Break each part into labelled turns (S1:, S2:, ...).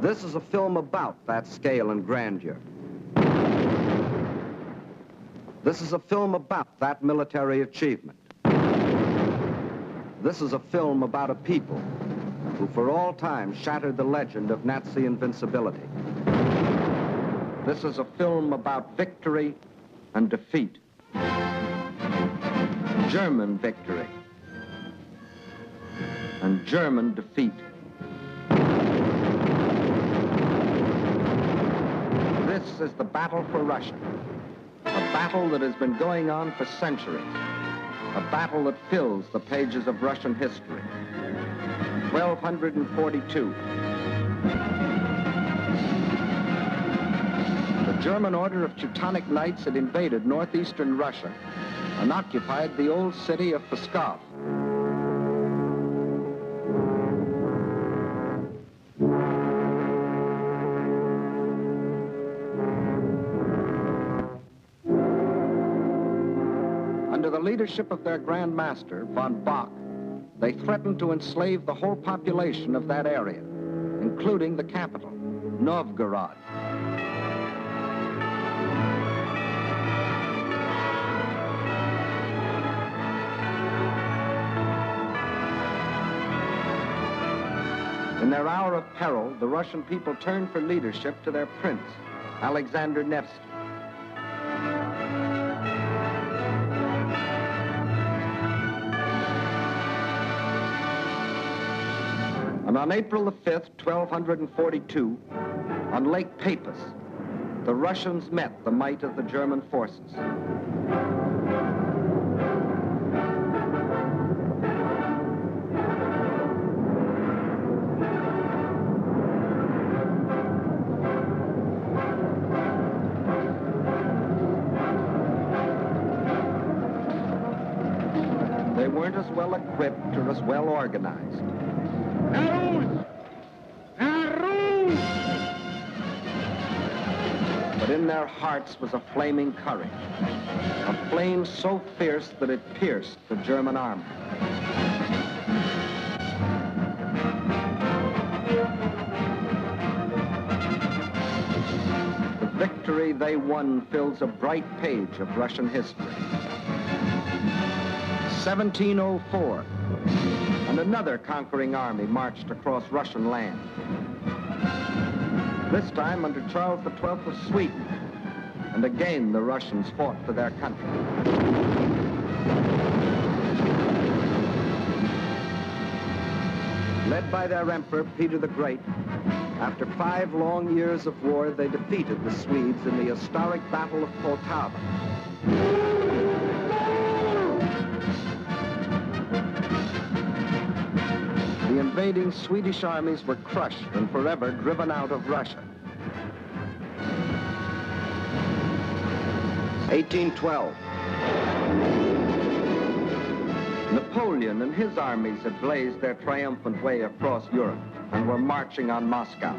S1: This is a film about that scale and grandeur. This is a film about that military achievement. This is a film about a people who for all time shattered the legend of Nazi invincibility. This is a film about victory and defeat. German victory and German defeat. This is the battle for Russia, a battle that has been going on for centuries, a battle that fills the pages of Russian history. 1242. The German Order of Teutonic Knights had invaded northeastern Russia and occupied the old city of Pskov. Under the leadership of their Grand Master, von Bock, they threatened to enslave the whole population of that area, including the capital, Novgorod. In their hour of peril, the Russian people turned for leadership to their prince, Alexander Nevsky. And on April the 5th, 1242, on Lake Peipus, the Russians met the might of the German forces. They weren't as well equipped or as well organized. But in their hearts was a flaming courage, a flame so fierce that it pierced the German army. The victory they won fills a bright page of Russian history. 1704, and another conquering army marched across Russian land. This time under Charles XII of Sweden, and again the Russians fought for their country. Led by their emperor, Peter the Great, after 5 long years of war, they defeated the Swedes in the historic Battle of Poltava. The invading Swedish armies were crushed and forever driven out of Russia. 1812. Napoleon and his armies had blazed their triumphant way across Europe and were marching on Moscow.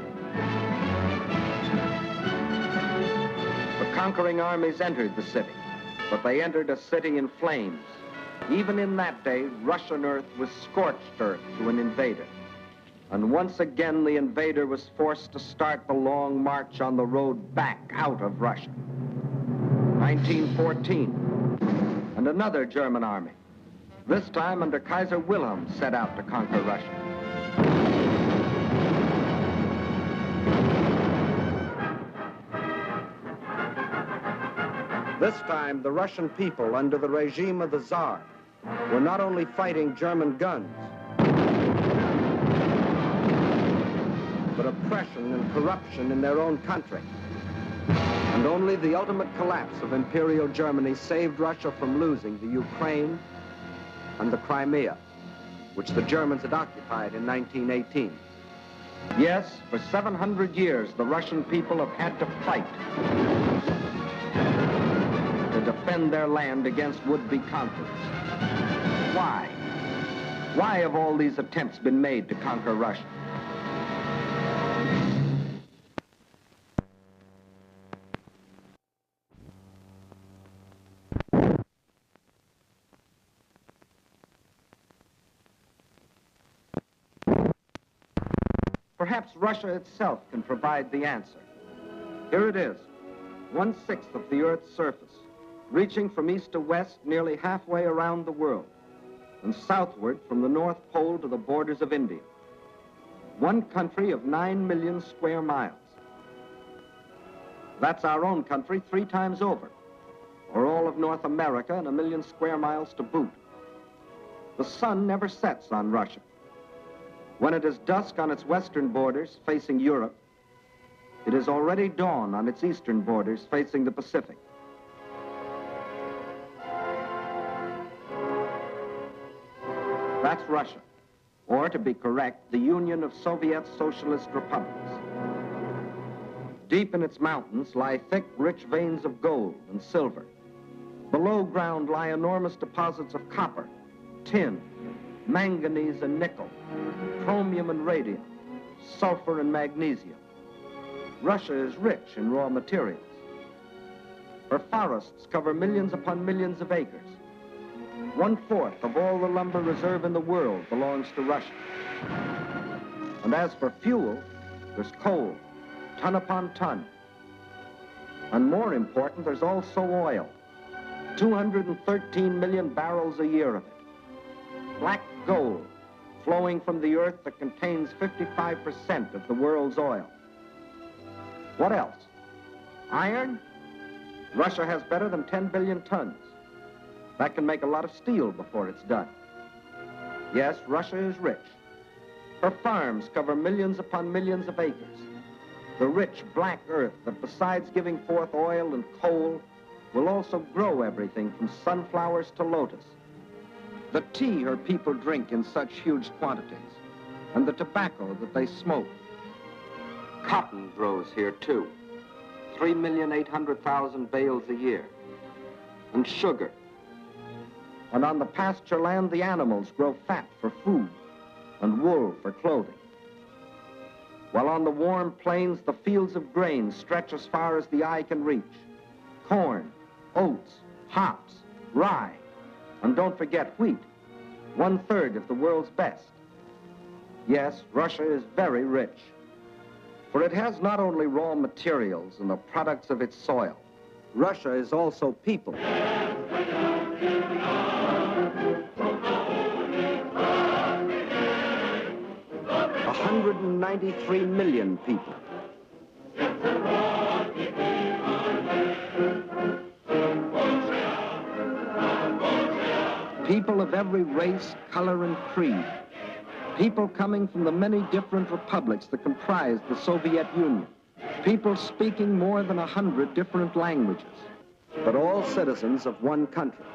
S1: The conquering armies entered the city, but they entered a city in flames. Even in that day, Russian earth was scorched earth to an invader. And once again, the invader was forced to start the long march on the road back out of Russia. 1914, and another German army, this time under Kaiser Wilhelm, set out to conquer Russia. This time, the Russian people, under the regime of the Tsar, were not only fighting German guns, but oppression and corruption in their own country. And only the ultimate collapse of Imperial Germany saved Russia from losing the Ukraine and the Crimea, which the Germans had occupied in 1918. Yes, for 700 years, the Russian people have had to fight to defend their land against would-be conquerors. Why? Why have all these attempts been made to conquer Russia? Perhaps Russia itself can provide the answer. Here it is, 1/6 of the Earth's surface, reaching from east to west nearly halfway around the world, and southward from the North Pole to the borders of India. One country of 9 million square miles. That's our own country 3 times over, or all of North America and 1 million square miles to boot. The sun never sets on Russia. When it is dusk on its western borders facing Europe, it is already dawn on its eastern borders facing the Pacific. That's Russia, or to be correct, the Union of Soviet Socialist Republics. Deep in its mountains lie thick, rich veins of gold and silver. Below ground lie enormous deposits of copper, tin, manganese and nickel, chromium and radium, sulfur and magnesium. Russia is rich in raw materials. Her forests cover millions upon millions of acres. 1/4 of all the lumber reserve in the world belongs to Russia. And as for fuel, there's coal, ton upon ton. And more important, there's also oil. 213 million barrels a year of it. Black gold flowing from the earth that contains 55% of the world's oil. What else? Iron? Russia has better than 10 billion tons. That can make a lot of steel before it's done. Yes, Russia is rich. Her farms cover millions upon millions of acres. The rich black earth that, besides giving forth oil and coal, will also grow everything from sunflowers to lotus. The tea her people drink in such huge quantities, and the tobacco that they smoke. Cotton grows here too, 3,800,000 bales a year. And sugar. And on the pasture land, the animals grow fat for food and wool for clothing. While on the warm plains, the fields of grain stretch as far as the eye can reach. Corn, oats, hops, rye, and don't forget wheat, 1/3 of the world's best. Yes, Russia is very rich, for it has not only raw materials and the products of its soil. Russia is also people. 193 million people. People of every race, color, and creed. People coming from the many different republics that comprise the Soviet Union. People speaking more than 100 different languages, but all citizens of one country.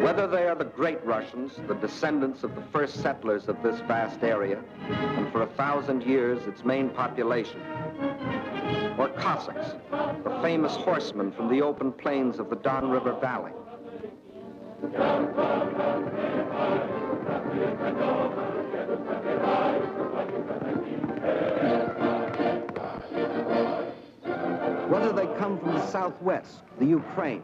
S1: Whether they are the great Russians, the descendants of the first settlers of this vast area, and for 1,000 years its main population, or Cossacks, the famous horsemen from the open plains of the Don River Valley. Whether they come from the Southwest, the Ukraine,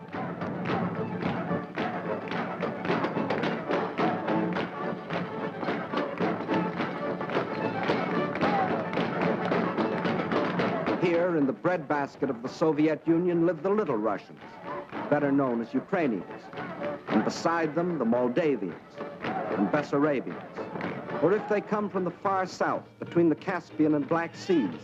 S1: here in the breadbasket of the Soviet Union live the Little Russians, better known as Ukrainians, and beside them the Moldavians and Bessarabians. Or if they come from the far south, between the Caspian and Black Seas,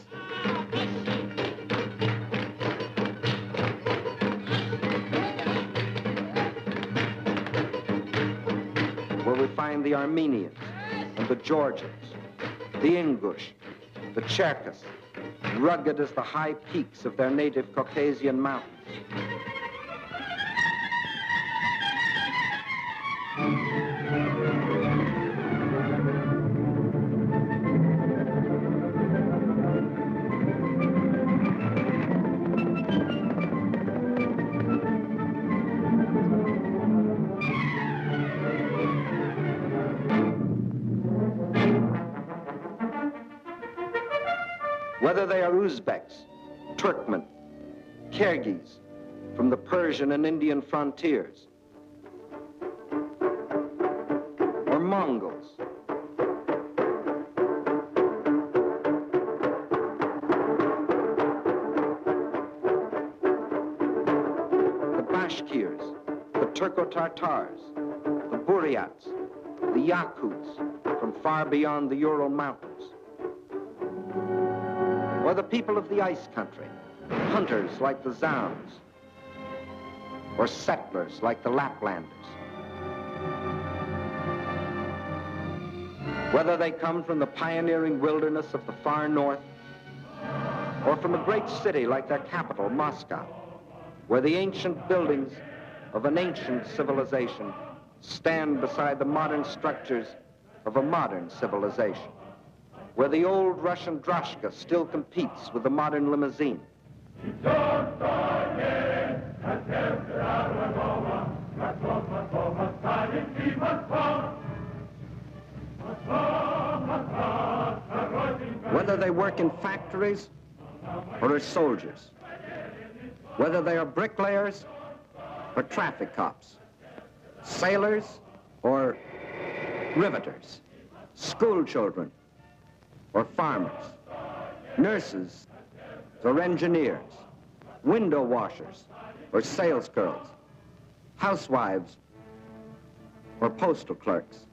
S1: where we find the Armenians and the Georgians, the Ingush, the Cherkess, rugged as the high peaks of their native Caucasian mountains. Whether they are Uzbeks, Turkmen, Kyrgyz, from the Persian and Indian frontiers, or Mongols, the Bashkirs, the Turco-Tartars, the Buryats, the Yakuts from far beyond the Ural Mountains, or the people of the ice country, hunters like the Zounds, or settlers like the Laplanders. Whether they come from the pioneering wilderness of the far north, or from a great city like their capital, Moscow, where the ancient buildings of an ancient civilization stand beside the modern structures of a modern civilization, where the old Russian droshka still competes with the modern limousine. Whether they work in factories or as soldiers, whether they are bricklayers or traffic cops, sailors or riveters, school children or farmers, nurses or engineers, window washers or salesgirls, housewives or postal clerks,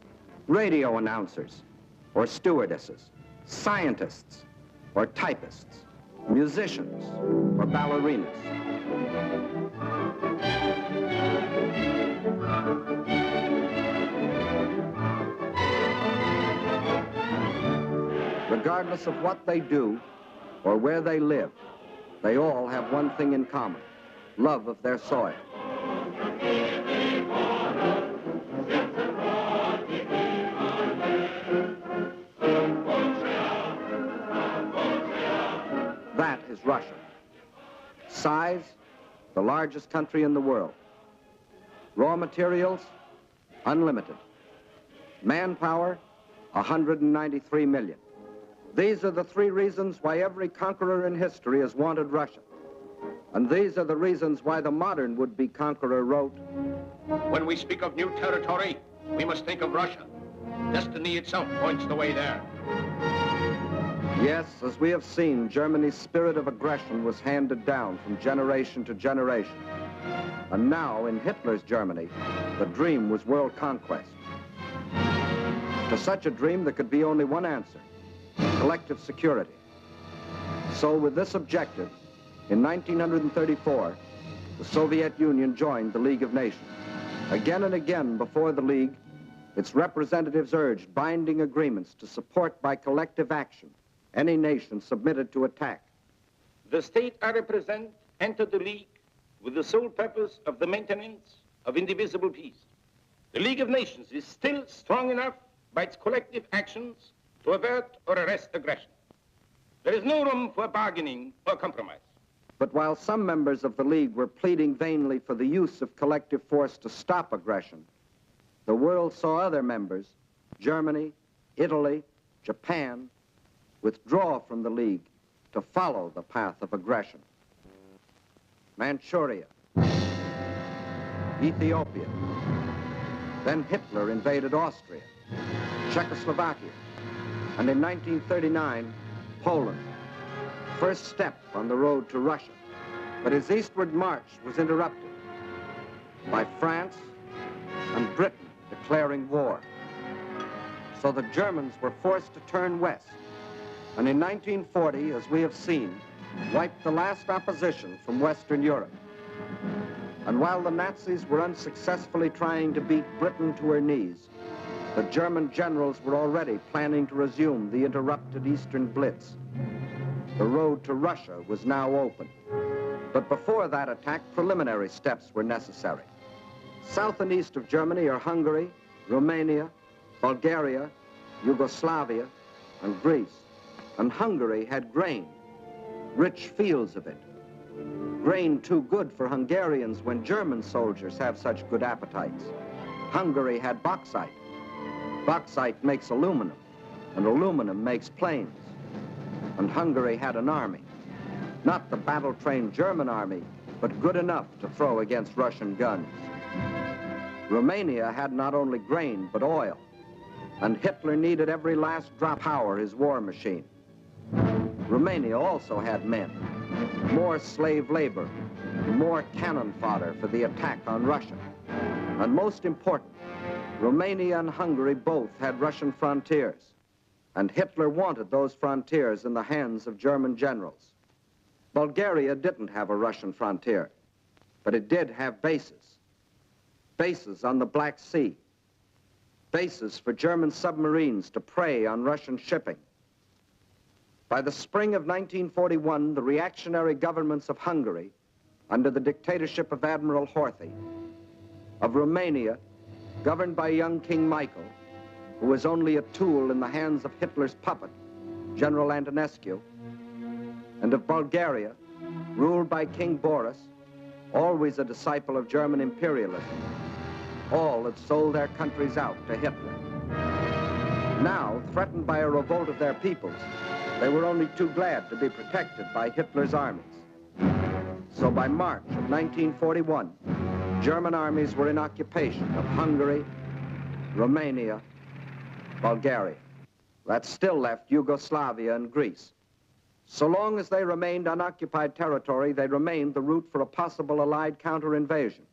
S1: radio announcers or stewardesses, scientists or typists, musicians or ballerinas. Regardless of what they do or where they live, they all have one thing in common: love of their soil. That is Russia. Size, the largest country in the world. Raw materials, unlimited. Manpower, 193 million. These are the three reasons why every conqueror in history has wanted Russia. And these are the reasons why the modern would-be conqueror wrote,
S2: "When we speak of new territory, we must think of Russia. Destiny itself points the way there."
S1: Yes, as we have seen, Germany's spirit of aggression was handed down from generation to generation. And now, in Hitler's Germany, the dream was world conquest. To such a dream, there could be only one answer: collective security. So with this objective, in 1934, the Soviet Union joined the League of Nations. Again and again before the League, its representatives urged binding agreements to support by collective action any nation submitted to attack.
S2: The state I represent entered the League with the sole purpose of the maintenance of indivisible peace. The League of Nations is still strong enough by its collective actions to avert or arrest aggression. There is no room for bargaining or compromise.
S1: But while some members of the League were pleading vainly for the use of collective force to stop aggression, the world saw other members, Germany, Italy, Japan, withdraw from the League to follow the path of aggression. Manchuria, Ethiopia, then Hitler invaded Austria, Czechoslovakia, and in 1939, Poland, first step on the road to Russia. But his eastward march was interrupted by France and Britain declaring war. So the Germans were forced to turn west, and in 1940, as we have seen, wiped the last opposition from Western Europe. And while the Nazis were unsuccessfully trying to beat Britain to her knees, the German generals were already planning to resume the interrupted Eastern Blitz. The road to Russia was now open. But before that attack, preliminary steps were necessary. South and east of Germany are Hungary, Romania, Bulgaria, Yugoslavia, and Greece. And Hungary had grain, rich fields of it. Grain too good for Hungarians when German soldiers have such good appetites. Hungary had bauxite. Bauxite makes aluminum, and aluminum makes planes. and Hungary had an army. Not the battle-trained German army, but good enough to throw against Russian guns. Romania had not only grain, but oil, and Hitler needed every last drop to power his war machine. Romania also had men, more slave labor, more cannon fodder for the attack on Russia. And most important, Romania and Hungary both had Russian frontiers, and Hitler wanted those frontiers in the hands of German generals. Bulgaria didn't have a Russian frontier, but it did have bases. Bases on the Black Sea, bases for German submarines to prey on Russian shipping. By the spring of 1941, the reactionary governments of Hungary, under the dictatorship of Admiral Horthy, of Romania, governed by young King Michael, who was only a tool in the hands of Hitler's puppet, General Antonescu, and of Bulgaria, ruled by King Boris, always a disciple of German imperialism. All had sold their countries out to Hitler. Now, threatened by a revolt of their peoples, they were only too glad to be protected by Hitler's armies. So by March of 1941, German armies were in occupation of Hungary, Romania, Bulgaria. That still left Yugoslavia and Greece. So long as they remained unoccupied territory, they remained the route for a possible Allied counter-invasion.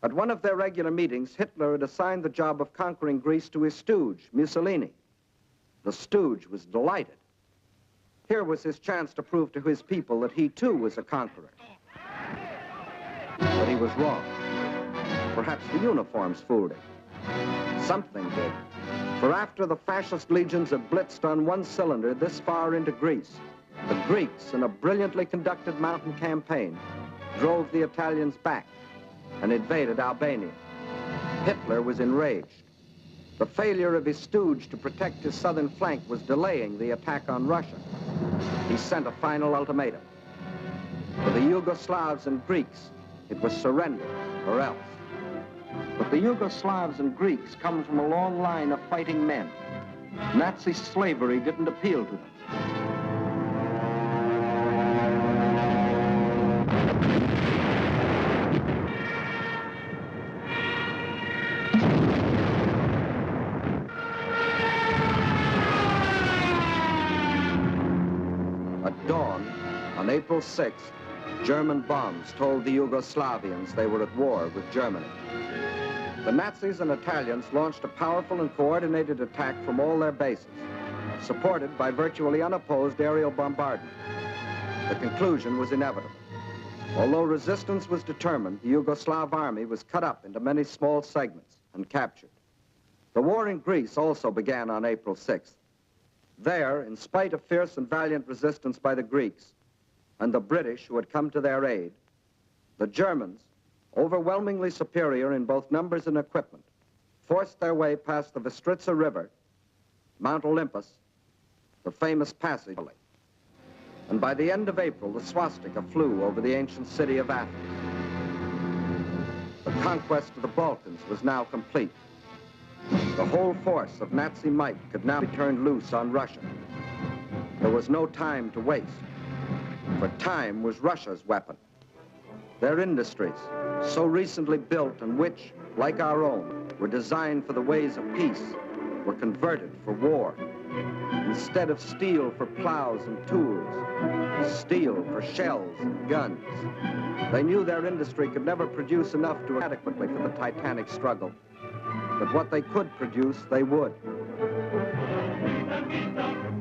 S1: At one of their regular meetings, Hitler had assigned the job of conquering Greece to his stooge, Mussolini. The stooge was delighted. Here was his chance to prove to his people that he too was a conqueror. But he was wrong. Perhaps the uniforms fooled him. Something did. For after the fascist legions had blitzed on one cylinder this far into Greece, the Greeks, in a brilliantly conducted mountain campaign, drove the Italians back and invaded Albania. Hitler was enraged. The failure of his stooge to protect his southern flank was delaying the attack on Russia. He sent a final ultimatum. For the Yugoslavs and Greeks, it was surrender or else. But the Yugoslavs and Greeks come from a long line of fighting men. Nazi slavery didn't appeal to them. At dawn, on April 6th, German bombs told the Yugoslavians they were at war with Germany. The Nazis and Italians launched a powerful and coordinated attack from all their bases, supported by virtually unopposed aerial bombardment. The conclusion was inevitable. Although resistance was determined, the Yugoslav army was cut up into many small segments and captured. The war in Greece also began on April 6th. There, in spite of fierce and valiant resistance by the Greeks and the British who had come to their aid, the Germans, overwhelmingly superior in both numbers and equipment, forced their way past the Vistritsa River, Mount Olympus, the famous passage. And by the end of April, the swastika flew over the ancient city of Athens. The conquest of the Balkans was now complete. The whole force of Nazi might could now be turned loose on Russia. There was no time to waste, for time was Russia's weapon. Their industries, so recently built and which, like our own, were designed for the ways of peace, were converted for war. Instead of steel for plows and tools, steel for shells and guns. They knew their industry could never produce enough to adequately for the titanic struggle. But what they could produce, they would.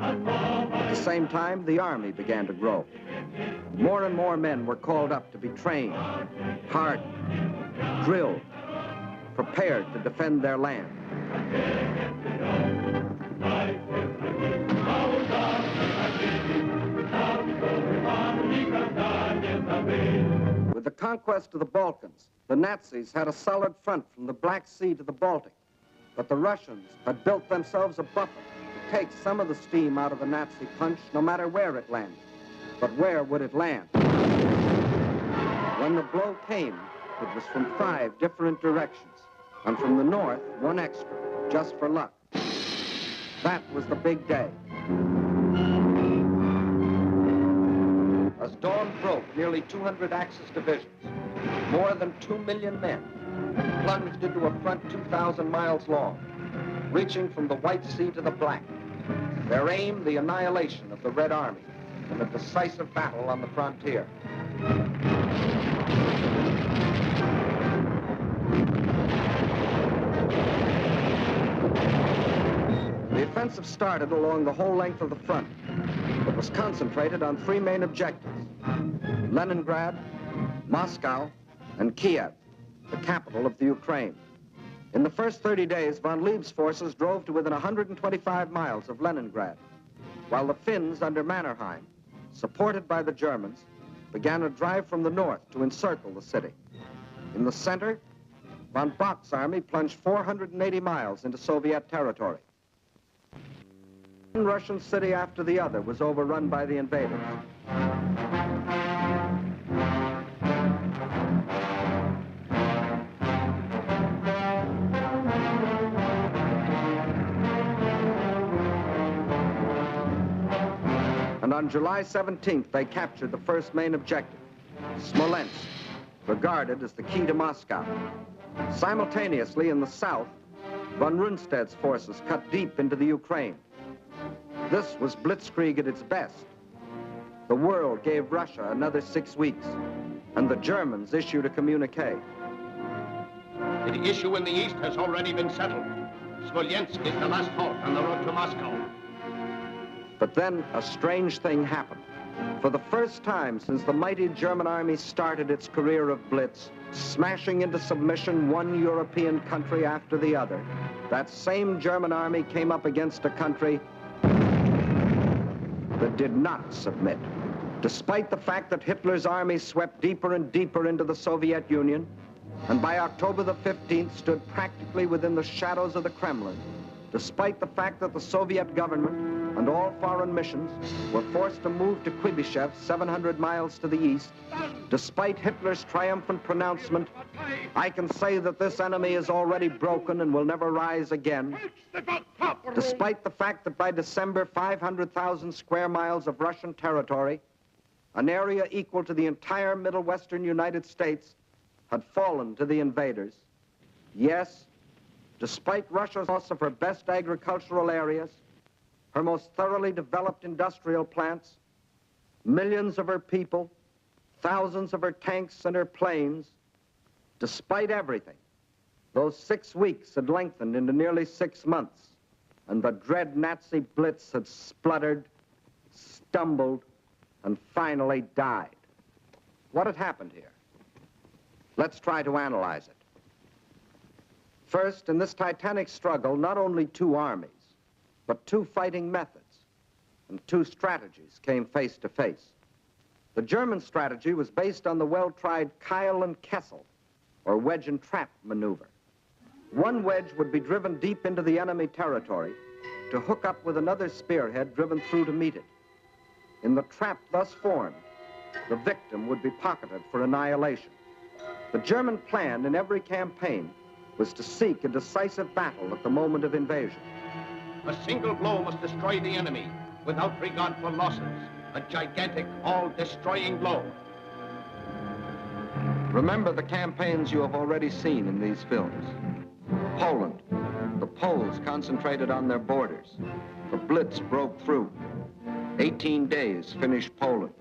S1: At the same time, the army began to grow. More and more men were called up to be trained, hardened, drilled, prepared to defend their land. With the conquest of the Balkans, the Nazis had a solid front from the Black Sea to the Baltic, but the Russians had built themselves a buffer to take some of the steam out of the Nazi punch, no matter where it landed. But where would it land? When the blow came, it was from 5 different directions, and from the north, 1 extra, just for luck. That was the big day. dawn broke, nearly 200 Axis divisions, more than 2 million men, plunged into a front 2,000 miles long, reaching from the White Sea to the Black. Their aim, the annihilation of the Red Army in a decisive battle on the frontier. The offensive started along the whole length of the front, but was concentrated on 3 main objectives: Leningrad, Moscow, and Kiev, the capital of the Ukraine. In the first 30 days, von Lieb's forces drove to within 125 miles of Leningrad, while the Finns under Mannerheim, supported by the Germans, began a drive from the north to encircle the city. In the center, von Bock's army plunged 480 miles into Soviet territory. One Russian city after the other was overrun by the invaders. And on July 17th, they captured the first main objective, Smolensk, regarded as the key to Moscow. Simultaneously, in the south, von Rundstedt's forces cut deep into the Ukraine. This was blitzkrieg at its best. The world gave Russia another 6 weeks, and the Germans issued a communique.
S3: The issue in the east has already been settled. Smolensk is the last halt on the road to Moscow.
S1: But then a strange thing happened. For the first time since the mighty German army started its career of blitz, smashing into submission one European country after the other, that same German army came up against a country that did not submit. Despite the fact that Hitler's army swept deeper and deeper into the Soviet Union, and by October the 15th stood practically within the shadows of the Kremlin, despite the fact that the Soviet government and all foreign missions were forced to move to Kuibyshev, 700 miles to the east, despite Hitler's triumphant pronouncement, I can say that this enemy is already broken and will never rise again. Despite the fact that by December, 500,000 square miles of Russian territory, an area equal to the entire Middle Western United States, had fallen to the invaders. Yes, despite Russia's loss of her best agricultural areas, her most thoroughly developed industrial plants, millions of her people, thousands of her tanks and her planes, despite everything, those 6 weeks had lengthened into nearly 6 months, and the dread Nazi blitz had spluttered, stumbled, and finally died. What had happened here? Let's try to analyze it. First, in this titanic struggle, not only 2 armies, but 2 fighting methods and 2 strategies came face to face. The German strategy was based on the well-tried Keil and Kessel, or wedge and trap maneuver. One wedge would be driven deep into the enemy territory to hook up with another spearhead driven through to meet it. In the trap thus formed, the victim would be pocketed for annihilation. The German plan in every campaign was to seek a decisive battle at the moment of invasion.
S3: A single blow must destroy the enemy without regard for losses. A gigantic, all-destroying blow.
S1: Remember the campaigns you have already seen in these films. Poland, the Poles concentrated on their borders. The Blitz broke through. 18 days finished Poland.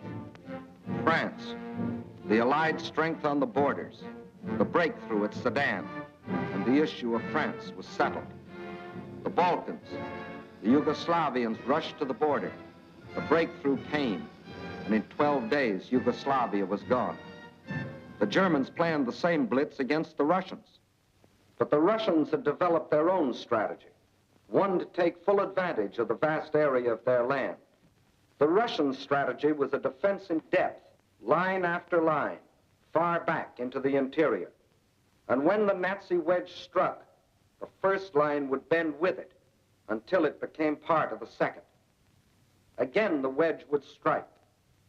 S1: France, the Allied strength on the borders. The breakthrough at Sedan, and the issue of France was settled. The Balkans, the Yugoslavians rushed to the border. The breakthrough came, and in 12 days, Yugoslavia was gone. The Germans planned the same blitz against the Russians. But the Russians had developed their own strategy, one to take full advantage of the vast area of their land. The Russian strategy was a defense in depth, line after line, far back into the interior. And when the Nazi wedge struck, the first line would bend with it until it became part of the second. Again, the wedge would strike.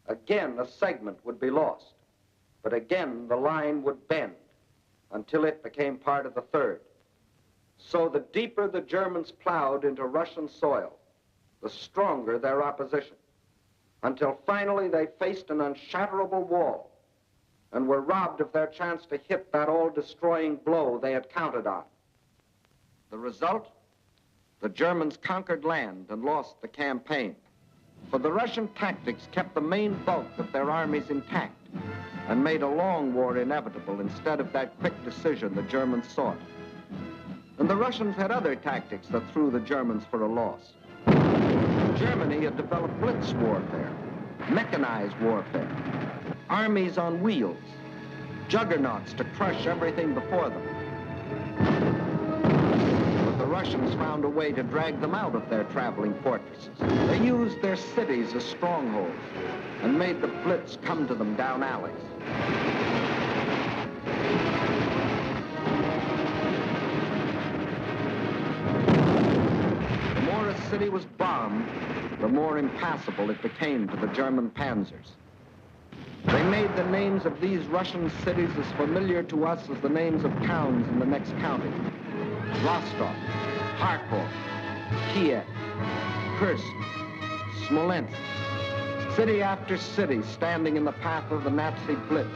S1: Again, a segment would be lost. But again, the line would bend until it became part of the third. So the deeper the Germans plowed into Russian soil, the stronger their opposition. until finally they faced an unshatterable wall and were robbed of their chance to hit that all-destroying blow they had counted on. The result? The Germans conquered land and lost the campaign. For the Russian tactics kept the main bulk of their armies intact and made a long war inevitable instead of that quick decision the Germans sought. And the Russians had other tactics that threw the Germans for a loss. Germany had developed blitz warfare, mechanized warfare, armies on wheels, juggernauts to crush everything before them. But the Russians found a way to drag them out of their traveling fortresses. They used their cities as strongholds and made the blitz come to them down alleys. The more a city was bombed, the more impassable it became to the German panzers. They made the names of these Russian cities as familiar to us as the names of towns in the next county. Rostov, Kharkov, Kiev, Kursk, Smolensk. City after city standing in the path of the Nazi blitz.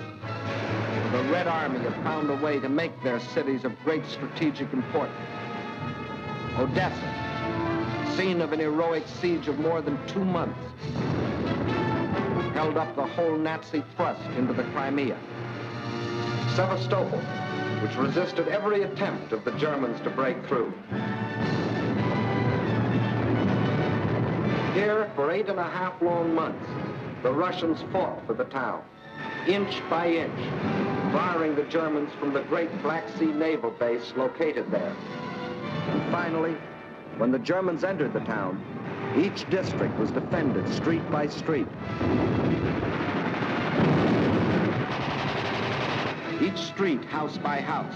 S1: The Red Army had found a way to make their cities of great strategic importance. Odessa, scene of an heroic siege of more than 2 months, held up the whole Nazi thrust into the Crimea. Sevastopol, which resisted every attempt of the Germans to break through. Here, for 8.5 long months, the Russians fought for the town, inch by inch, barring the Germans from the great Black Sea naval base located there. And finally, when the Germans entered the town, each district was defended street by street. Each street house by house.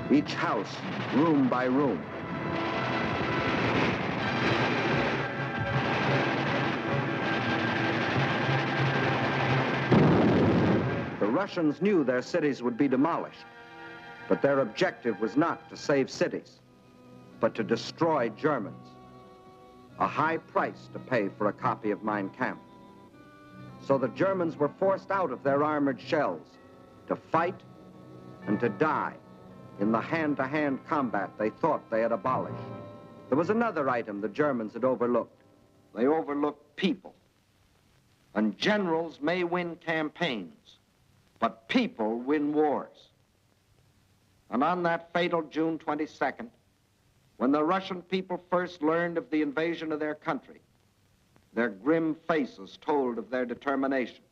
S1: Each house, room by room. The Russians knew their cities would be demolished, but their objective was not to save cities, but to destroy Germans. A high price to pay for a copy of Mein Kampf. So the Germans were forced out of their armored shells to fight and to die in the hand-to-hand combat they thought they had abolished. There was another item the Germans had overlooked. They overlooked people. And generals may win campaigns, but people win wars. And on that fatal June 22nd, when the Russian people first learned of the invasion of their country, their grim faces told of their determination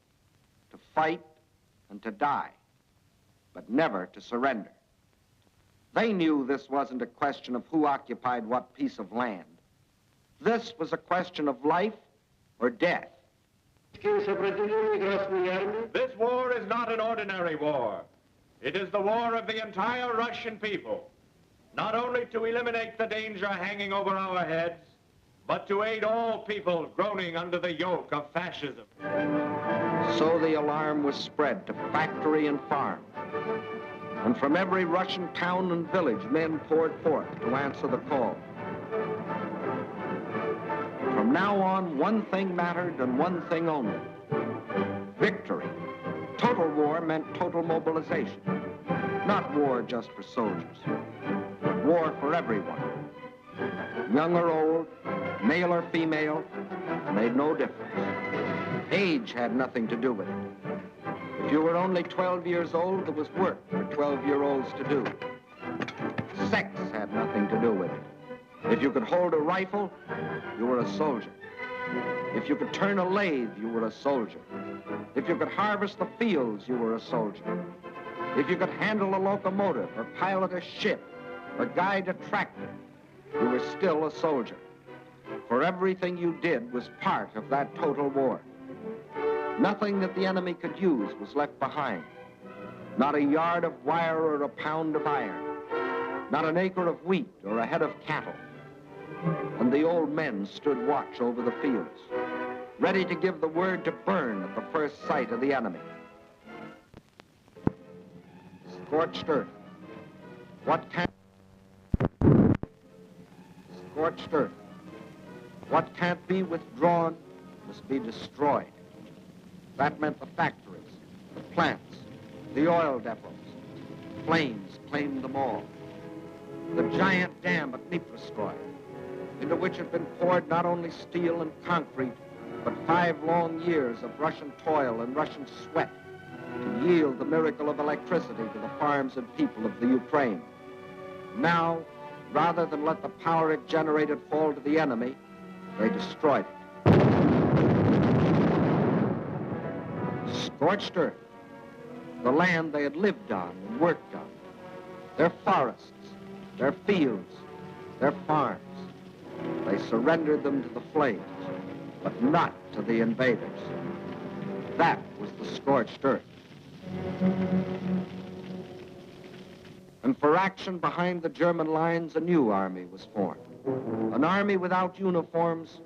S1: to fight and to die, but never to surrender. They knew this wasn't a question of who occupied what piece of land. This was a question of life or death.
S4: This war is not an ordinary war. It is the war of the entire Russian people, not only to eliminate the danger hanging over our heads, but to aid all people groaning under the yoke of fascism.
S1: So the alarm was spread to factory and farm. And from every Russian town and village, men poured forth to answer the call. From now on, one thing mattered and one thing only: victory. Total war meant total mobilization. Not war just for soldiers, but war for everyone. Young or old, male or female, made no difference. Age had nothing to do with it. If you were only 12 years old, there was work for 12-year-olds to do. Sex had nothing to do with it. If you could hold a rifle, you were a soldier. If you could turn a lathe, you were a soldier. If you could harvest the fields, you were a soldier. If you could handle a locomotive or pilot a ship or guide a tractor, you were still a soldier. For everything you did was part of that total war. Nothing that the enemy could use was left behind. Not a yard of wire or a pound of iron. Not an acre of wheat or a head of cattle. And the old men stood watch over the fields, ready to give the word to burn at the first sight of the enemy. Scorched earth. What can't... Scorched earth. What can't be withdrawn must be destroyed. That meant the factories, the plants, the oil depots. Flames claimed them all. The giant dam at Dnipro, into which had been poured not only steel and concrete, but 5 long years of Russian toil and Russian sweat to yield the miracle of electricity to the farms and people of the Ukraine. Now, rather than let the power it generated fall to the enemy, they destroyed it. Scorched earth, the land they had lived on and worked on, their forests, their fields, their farms. They surrendered them to the flames, but not to the invaders. That was the scorched earth. And for action behind the German lines, a new army was formed. An army without uniforms,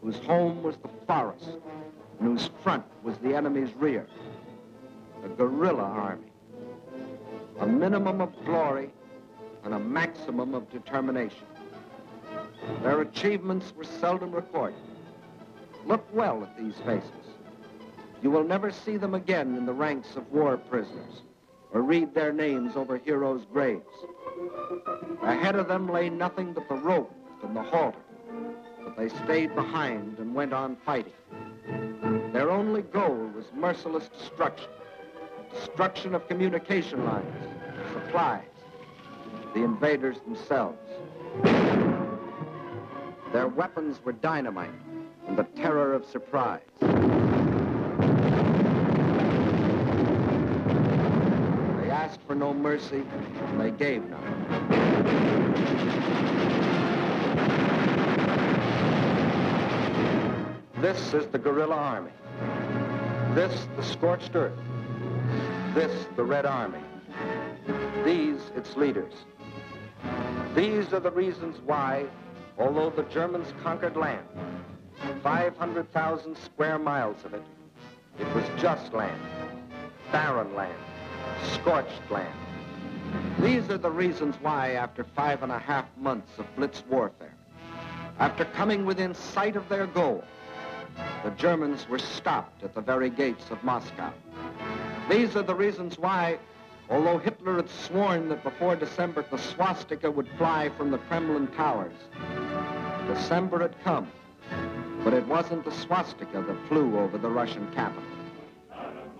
S1: whose home was the forest, and whose front was the enemy's rear. A guerrilla army. A minimum of glory and a maximum of determination. Their achievements were seldom recorded. Look well at these faces. You will never see them again in the ranks of war prisoners or read their names over heroes' graves. Ahead of them lay nothing but the rope and the halter, but they stayed behind and went on fighting. Their only goal was merciless destruction. Destruction of communication lines, supplies, the invaders themselves. Their weapons were dynamite and the terror of surprise. They asked for no mercy, and they gave none. This is the guerrilla army. This, the scorched earth. This, the Red Army. These, its leaders. These are the reasons why, although the Germans conquered land, 500,000 square miles of it, it was just land, barren land, scorched land. These are the reasons why, after 5.5 months of blitz warfare, after coming within sight of their goal, the Germans were stopped at the very gates of Moscow. These are the reasons why, although Hitler had sworn that before December the swastika would fly from the Kremlin towers, December had come, but it wasn't the swastika that flew over the Russian capital.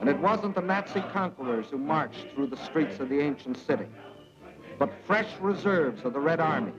S1: And it wasn't the Nazi conquerors who marched through the streets of the ancient city, but fresh reserves of the Red Army.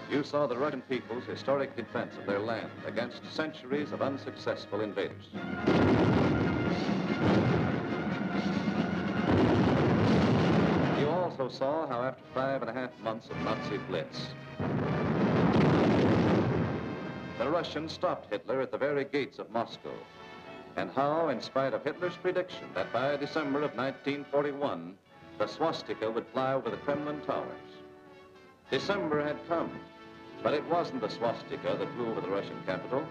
S5: You saw the Russian people's historic defense of their land against centuries of unsuccessful invaders. You also saw how after 5.5 months of Nazi blitz, the Russians stopped Hitler at the very gates of Moscow, and how, in spite of Hitler's prediction that by December of 1941, the swastika would fly over the Kremlin towers, December had come. But it wasn't the swastika that flew over the Russian capital.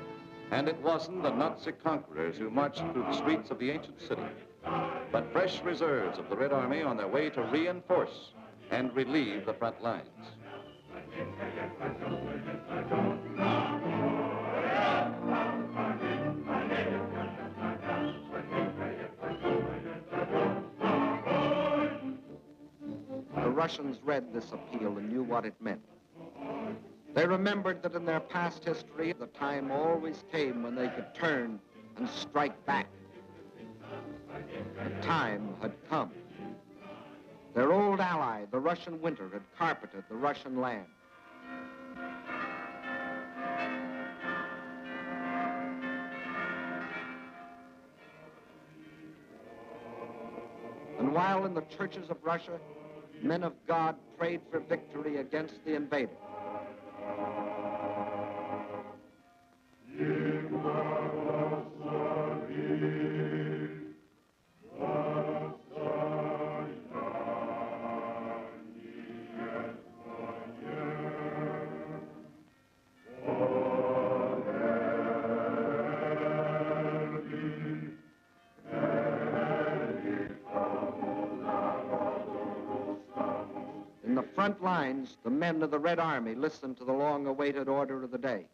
S5: And it wasn't the Nazi conquerors who marched through the streets of the ancient city, but fresh reserves of the Red Army on their way to reinforce and relieve the front lines.
S1: The Russians read this appeal and knew what it meant. They remembered that in their past history, the time always came when they could turn and strike back. The time had come. Their old ally, the Russian winter, had carpeted the Russian land. And while in the churches of Russia, men of God prayed for victory against the invader, in the front lines, the men of the Red Army listened to the long-awaited order of the day.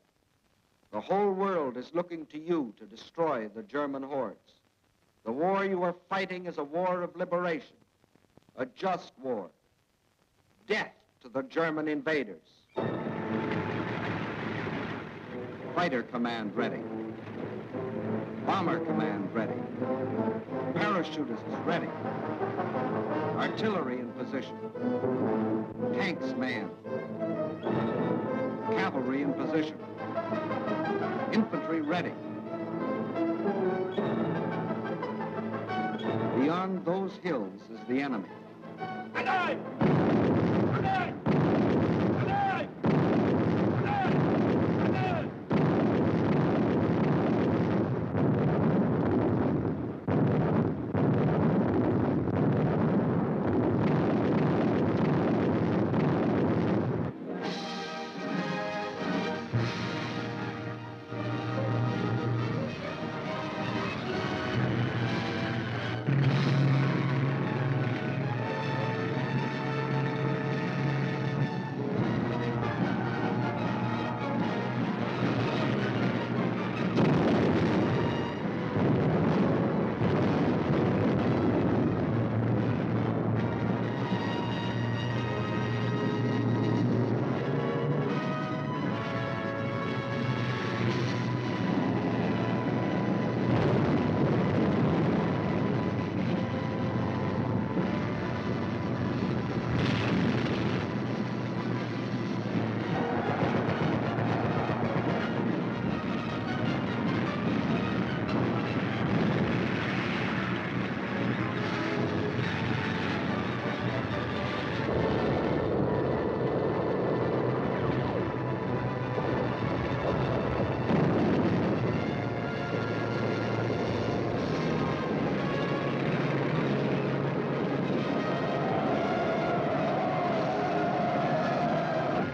S1: The whole world is looking to you to destroy the German hordes. The war you are fighting is a war of liberation, a just war. Death to the German invaders. Fighter command ready. Bomber command ready. Parachutists ready. Artillery in position. Tanks manned. Cavalry in position. Infantry ready. Beyond those hills is the enemy.
S2: Alive! Alive! Alive! Alive! Alive!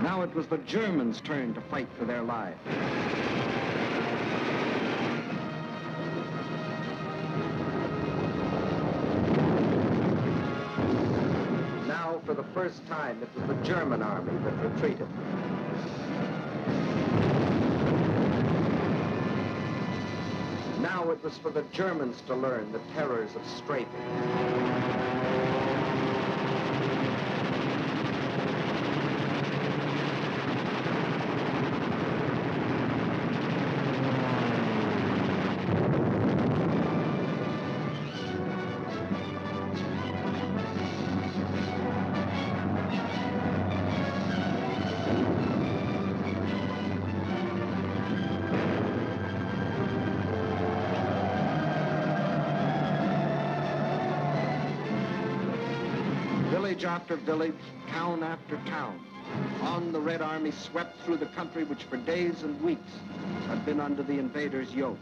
S1: Now it was the Germans' turn to fight for their lives. Now, for the first time, it was the German army that retreated. Now it was for the Germans to learn the terrors of strafing. Village after village, town after town, on the Red Army swept through the country which for days and weeks had been under the invaders' yoke.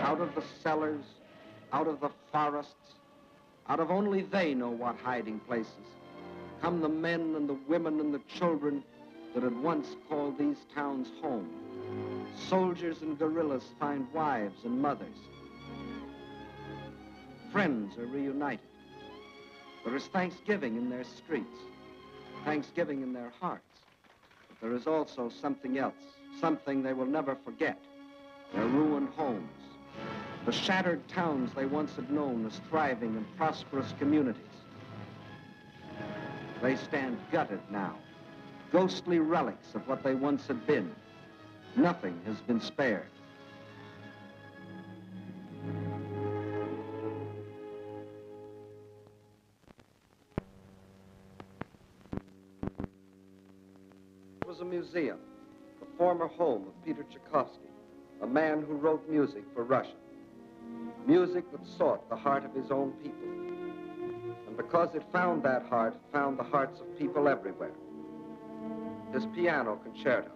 S1: Out of the cellars, out of the forests, out of only they know what hiding places, come the men and the women and the children that had once called these towns home. Soldiers and guerrillas find wives and mothers. Friends are reunited. There is thanksgiving in their streets, thanksgiving in their hearts. But there is also something else, something they will never forget, their ruined homes, the shattered towns they once had known as thriving and prosperous communities. They stand gutted now, ghostly relics of what they once had been. Nothing has been spared. It was a museum, the former home of Peter Tchaikovsky, a man who wrote music for Russia. Music that sought the heart of his own people. And because it found that heart, it found the hearts of people everywhere. His piano concerto.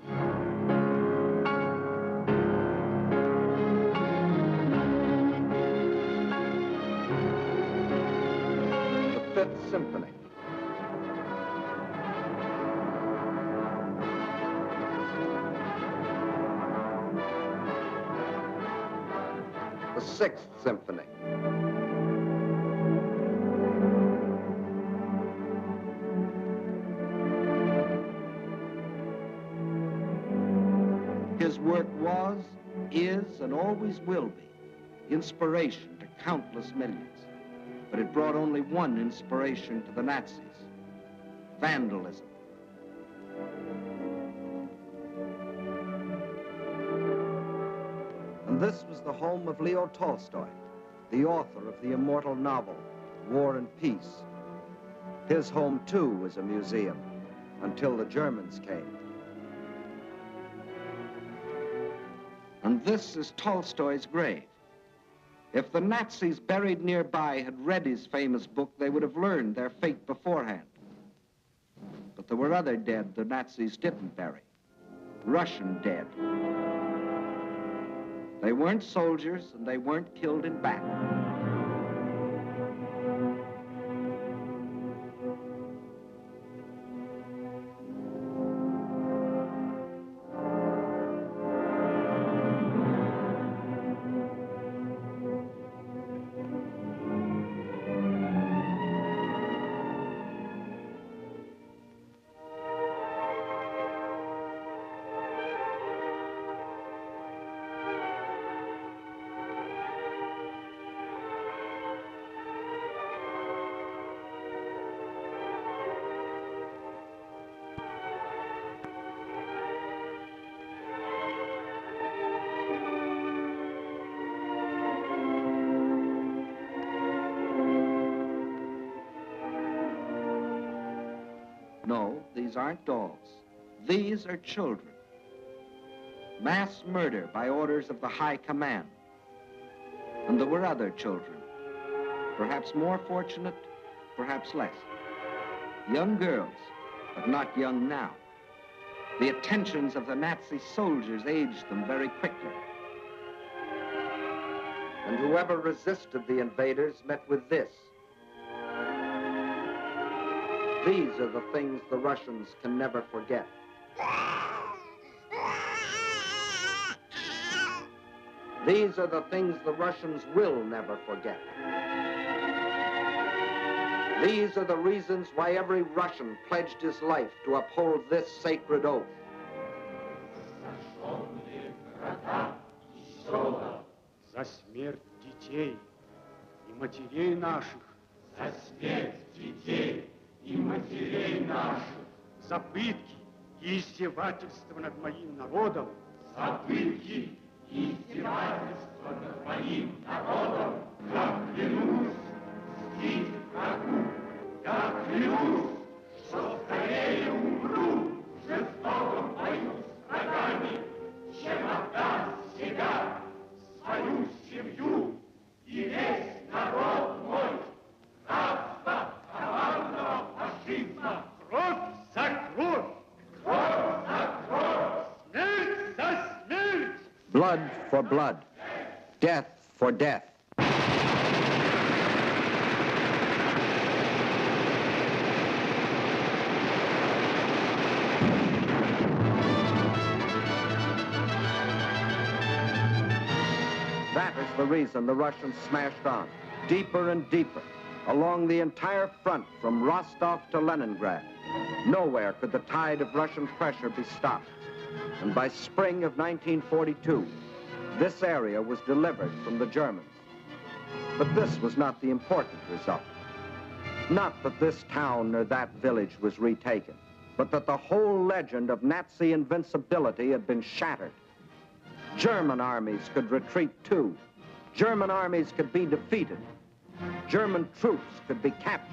S1: The Fifth Symphony. The Sixth Symphony. His work was, is, and always will be inspiration to countless millions. But it brought only one inspiration to the Nazis: vandalism. And this was the home of Leo Tolstoy, the author of the immortal novel, War and Peace. His home, too, was a museum, until the Germans came. And this is Tolstoy's grave. If the Nazis buried nearby had read his famous book, they would have learned their fate beforehand. But there were other dead the Nazis didn't bury. Russian dead. They weren't soldiers, and they weren't killed in battle. No, these aren't dolls. These are children. Mass murder by orders of the High Command. And there were other children, perhaps more fortunate, perhaps less. Young girls, but not young now. The attentions of the Nazi soldiers aged them very quickly. And whoever resisted the invaders met with this. These are the things the Russians can never forget. These are the things the Russians will never forget. These are the reasons why every Russian pledged his life to uphold this sacred oath.
S6: За смерть детей и матерей наших. За смерть детей и матерей наших. За пытки и издевательства над моим народом. За пытки и издевательства над моим народом. Я клянусь мстить врагу. Я клянусь, что скорее умру в жестоком бою с врагами, чем отдам себя, свою семью и весь народ мой. Рабство командного фашизма. Кровь за кровь. Кровь за кровь. Смерть за смерть.
S1: Blood for blood. Death for death. That is the reason the Russians smashed on, deeper and deeper, along the entire front from Rostov to Leningrad. Nowhere could the tide of Russian pressure be stopped. And by spring of 1942, this area was delivered from the Germans. But this was not the important result. Not that this town or that village was retaken, but that the whole legend of Nazi invincibility had been shattered. German armies could retreat too. German armies could be defeated. German troops could be captured.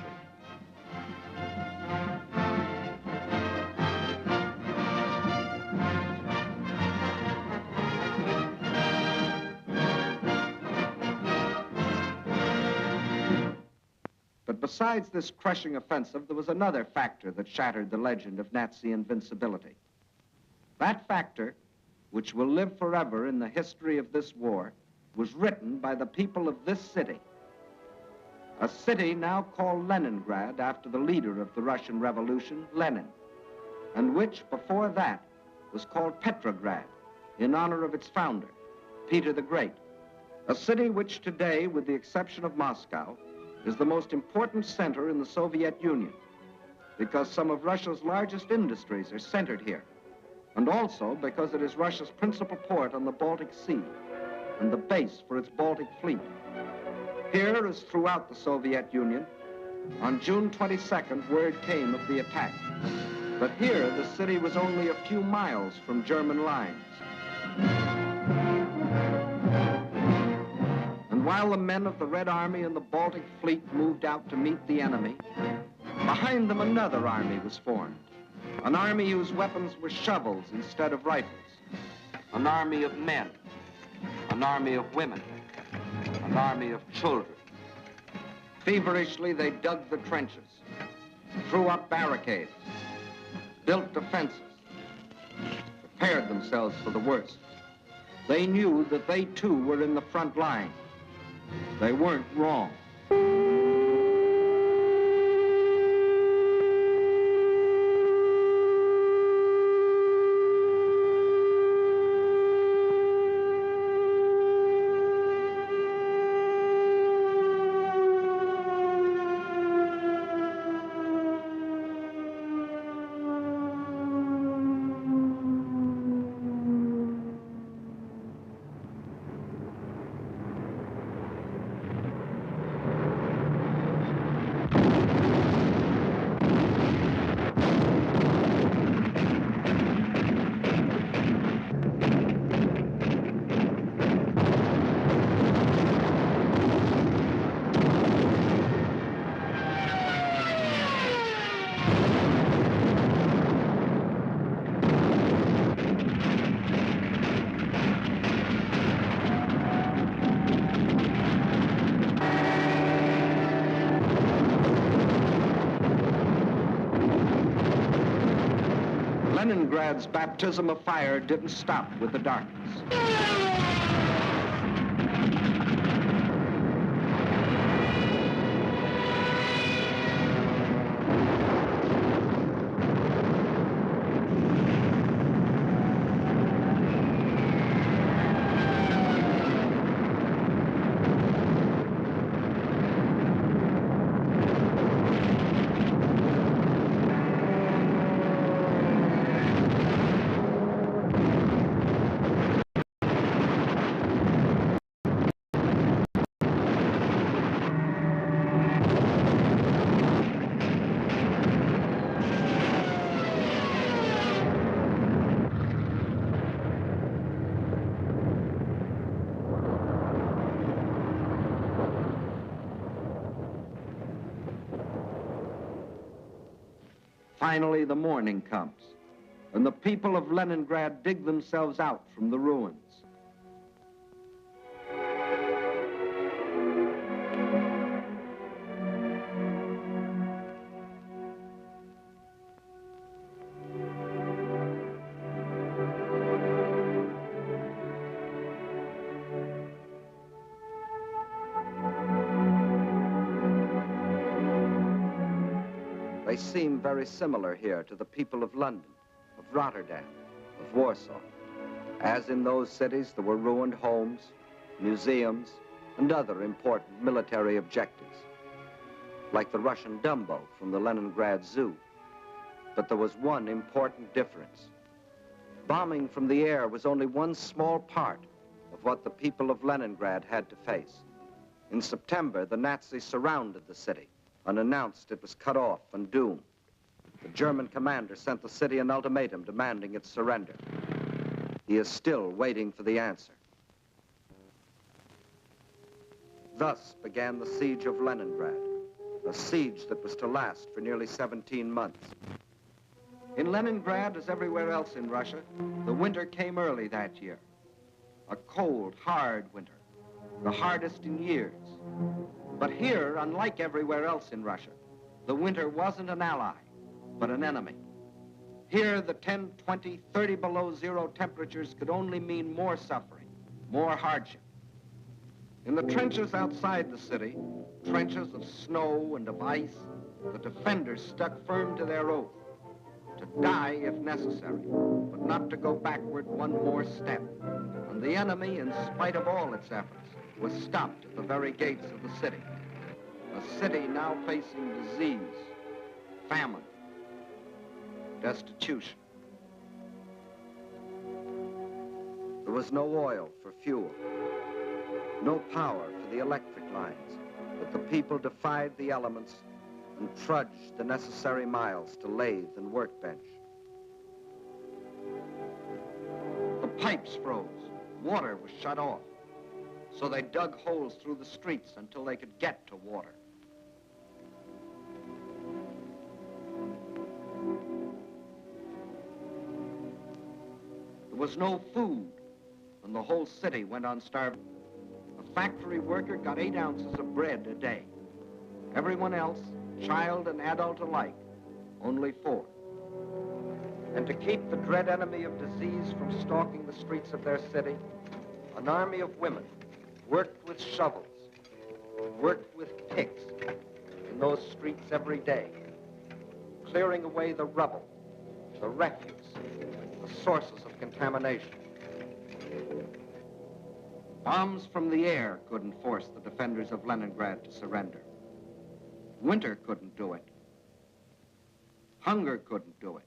S1: But besides this crushing offensive, there was another factor that shattered the legend of Nazi invincibility. That factor, which will live forever in the history of this war, was written by the people of this city. A city now called Leningrad after the leader of the Russian Revolution, Lenin, and which, before that, was called Petrograd, in honor of its founder, Peter the Great. A city which today, with the exception of Moscow, is the most important center in the Soviet Union, because some of Russia's largest industries are centered here, and also because it is Russia's principal port on the Baltic Sea and the base for its Baltic fleet. Here, as throughout the Soviet Union, on June 22nd, word came of the attack. But here, the city was only a few miles from German lines. And while the men of the Red Army and the Baltic fleet moved out to meet the enemy, behind them another army was formed. An army whose weapons were shovels instead of rifles. An army of men. An army of women. An army of children. Feverishly, they dug the trenches, threw up barricades, built defenses, prepared themselves for the worst. They knew that they too were in the front line. They weren't wrong. Leningrad's baptism of fire didn't stop with the darkness. Finally, the morning comes, and the people of Leningrad dig themselves out from the ruins. They seem very similar here to the people of London, of Rotterdam, of Warsaw. As in those cities, there were ruined homes, museums, and other important military objectives, like the Russian Dumbo from the Leningrad Zoo. But there was one important difference. Bombing from the air was only one small part of what the people of Leningrad had to face. In September, the Nazis surrounded the city and announced it was cut off and doomed. The German commander sent the city an ultimatum demanding its surrender. He is still waiting for the answer. Thus began the siege of Leningrad, a siege that was to last for nearly 17 months. In Leningrad, as everywhere else in Russia, the winter came early that year. A cold, hard winter, the hardest in years. But here, unlike everywhere else in Russia, the winter wasn't an ally, but an enemy. Here, the 10, 20, 30 below zero temperatures could only mean more suffering, more hardship. In the trenches outside the city, trenches of snow and of ice, the defenders stuck firm to their oath, to die if necessary, but not to go backward one more step. And the enemy, in spite of all its efforts, was stopped at the very gates of the city. A city now facing disease, famine, destitution. There was no oil for fuel, no power for the electric lines, but the people defied the elements and trudged the necessary miles to lathe and workbench. The pipes froze, water was shut off, so they dug holes through the streets until they could get to water. There was no food, and the whole city went on starving. A factory worker got 8 ounces of bread a day. Everyone else, child and adult alike, only 4. And to keep the dread enemy of disease from stalking the streets of their city, an army of women worked with shovels, worked with picks in those streets every day, clearing away the rubble, the refuse, the sources of contamination. Bombs from the air couldn't force the defenders of Leningrad to surrender. Winter couldn't do it. Hunger couldn't do it.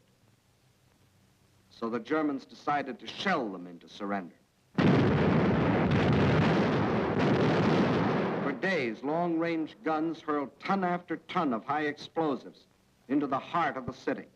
S1: So the Germans decided to shell them into surrender. For days, long-range guns hurled ton after ton of high explosives into the heart of the city.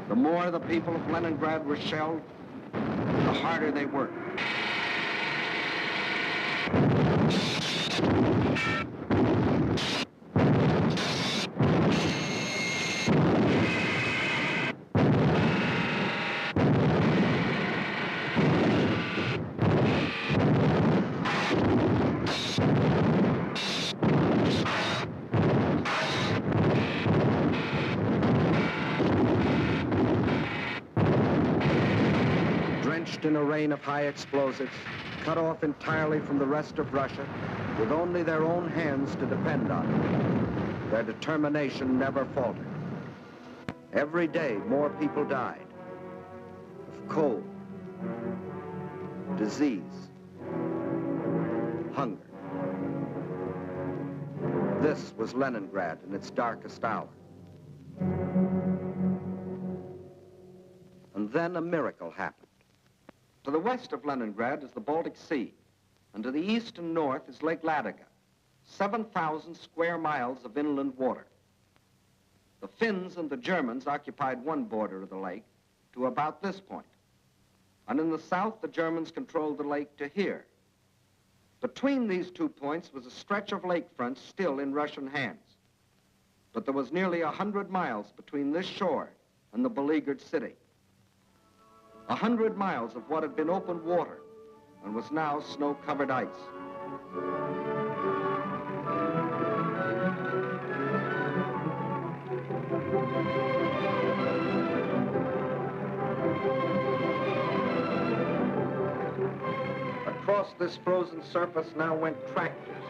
S1: The more the people of Leningrad were shelled, the harder they worked. In a rain of high explosives, cut off entirely from the rest of Russia, with only their own hands to depend on. Their determination never faltered. Every day, more people died of cold, disease, hunger. This was Leningrad in its darkest hour. And then a miracle happened. To the west of Leningrad is the Baltic Sea, and to the east and north is Lake Ladoga, 7,000 square miles of inland water. The Finns and the Germans occupied one border of the lake to about this point, and in the south the Germans controlled the lake to here. Between these 2 points was a stretch of lakefront still in Russian hands, but there was nearly 100 miles between this shore and the beleaguered city. 100 miles of what had been open water and was now snow-covered ice. Across this frozen surface now went tractors,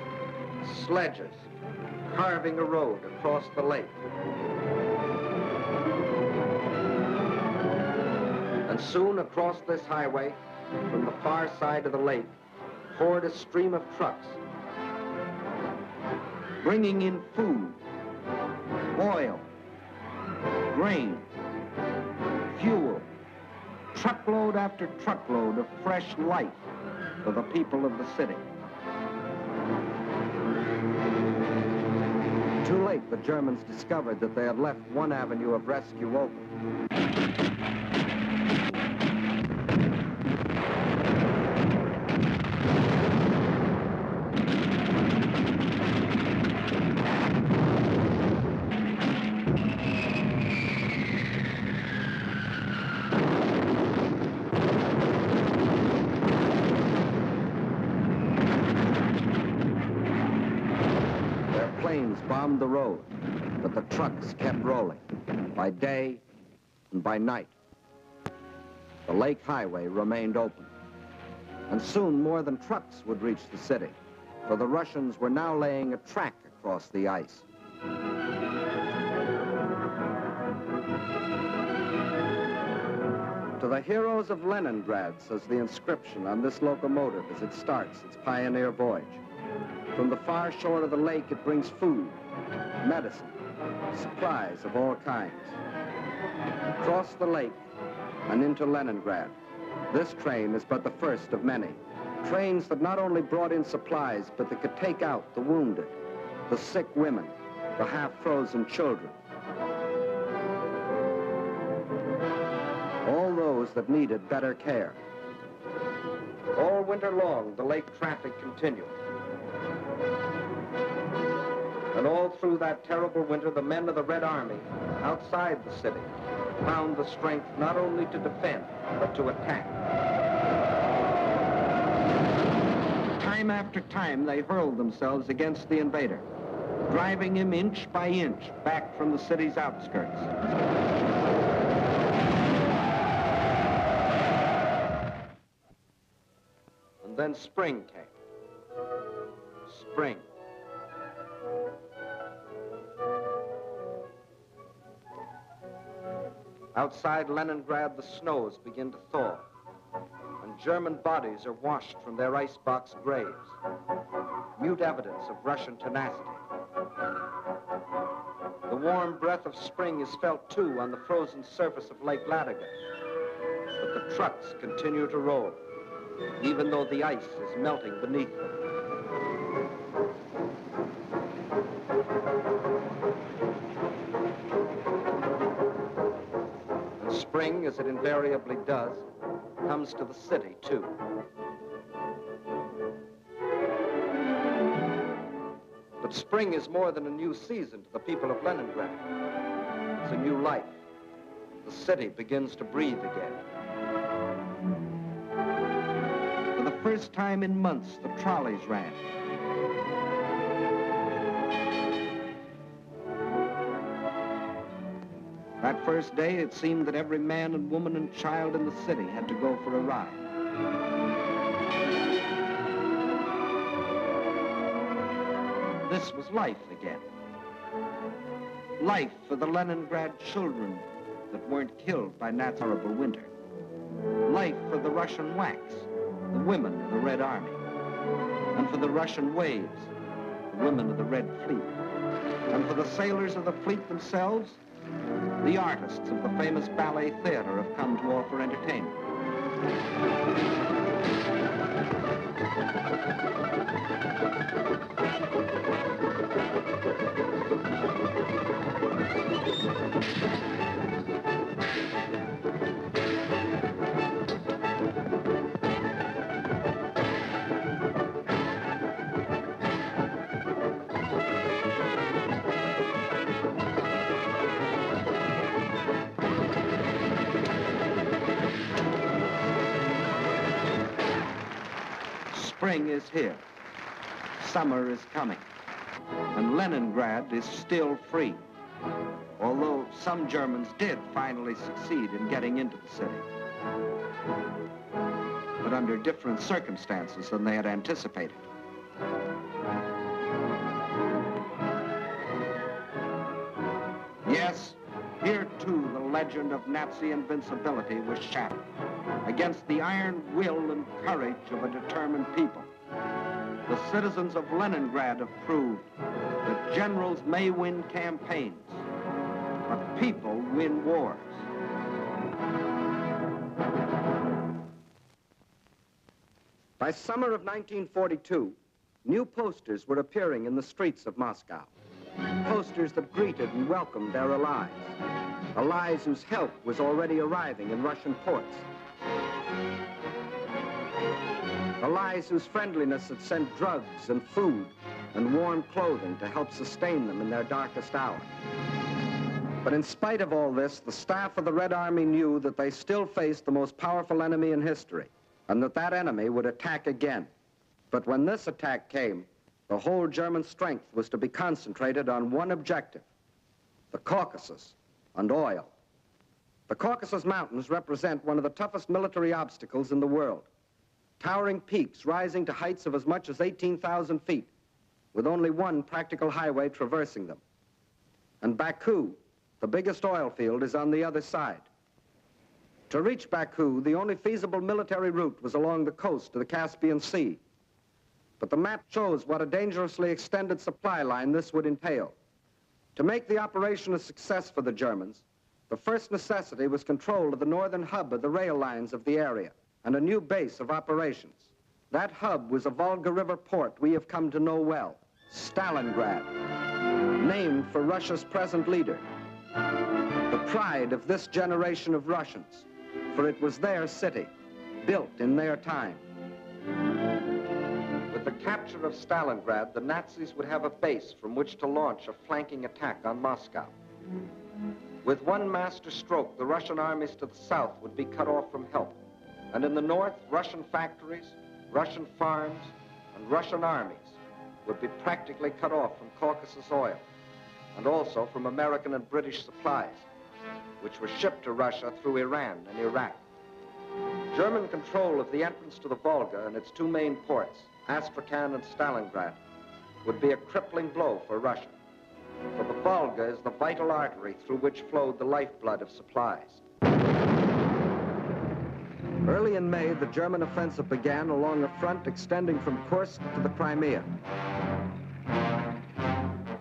S1: sledges, carving a road across the lake. And soon across this highway, from the far side of the lake, poured a stream of trucks, bringing in food, oil, grain, fuel, truckload after truckload of fresh life for the people of the city. Too late, the Germans discovered that they had left one avenue of rescue open. Bombed the road, but the trucks kept rolling, by day and by night. The lake highway remained open, and soon more than trucks would reach the city, for the Russians were now laying a track across the ice. To the heroes of Leningrad, says the inscription on this locomotive as it starts its pioneer voyage. From the far shore of the lake, it brings food, medicine, supplies of all kinds. Across the lake and into Leningrad, this train is but the first of many. Trains that not only brought in supplies, but that could take out the wounded, the sick women, the half-frozen children. All those that needed better care. All winter long, the lake traffic continued. And all through that terrible winter, the men of the Red Army, outside the city, found the strength not only to defend, but to attack. Time after time, they hurled themselves against the invader, driving him inch by inch back from the city's outskirts. And then spring came. Spring. Outside Leningrad, the snows begin to thaw, and German bodies are washed from their icebox graves, mute evidence of Russian tenacity. The warm breath of spring is felt, too, on the frozen surface of Lake Ladoga, but the trucks continue to roll, even though the ice is melting beneath them. Spring, as it invariably does, comes to the city, too. But spring is more than a new season to the people of Leningrad. It's a new life. The city begins to breathe again. For the first time in months, the trolleys ran. That first day, it seemed that every man and woman and child in the city had to go for a ride. This was life again. Life for the Leningrad children that weren't killed by Nat's horrible winter. Life for the Russian WACs, the women of the Red Army. And for the Russian waves, the women of the Red Fleet. And for the sailors of the fleet themselves, the artists of the famous ballet theater have come to offer entertainment. Spring is here. Summer is coming. And Leningrad is still free. Although some Germans did finally succeed in getting into the city. But under different circumstances than they had anticipated. Yes, here too the legend of Nazi invincibility was shattered against the iron will and courage of a determined people. The citizens of Leningrad have proved that generals may win campaigns, but people win wars. By summer of 1942, new posters were appearing in the streets of Moscow. Posters that greeted and welcomed their allies. Allies whose help was already arriving in Russian ports. Allies whose friendliness had sent drugs and food and warm clothing to help sustain them in their darkest hour. But in spite of all this, the staff of the Red Army knew that they still faced the most powerful enemy in history, and that that enemy would attack again. But when this attack came, the whole German strength was to be concentrated on one objective, the Caucasus and oil. The Caucasus Mountains represent one of the toughest military obstacles in the world. Towering peaks rising to heights of as much as 18,000 feet, with only one practical highway traversing them. And Baku, the biggest oil field, is on the other side. To reach Baku, the only feasible military route was along the coast to the Caspian Sea. But the map shows what a dangerously extended supply line this would entail. To make the operation a success for the Germans, the first necessity was control of the northern hub of the rail lines of the area and a new base of operations. That hub was a Volga River port we have come to know well, Stalingrad, named for Russia's present leader. The pride of this generation of Russians, for it was their city, built in their time. With the capture of Stalingrad, the Nazis would have a base from which to launch a flanking attack on Moscow. With one master stroke, the Russian armies to the south would be cut off from help. And in the north, Russian factories, Russian farms, and Russian armies would be practically cut off from Caucasus oil, and also from American and British supplies, which were shipped to Russia through Iran and Iraq. German control of the entrance to the Volga and its two main ports, Astrakhan and Stalingrad, would be a crippling blow for Russia. For the Volga is the vital artery through which flowed the lifeblood of supplies. Early in May, the German offensive began along a front extending from Kursk to the Crimea.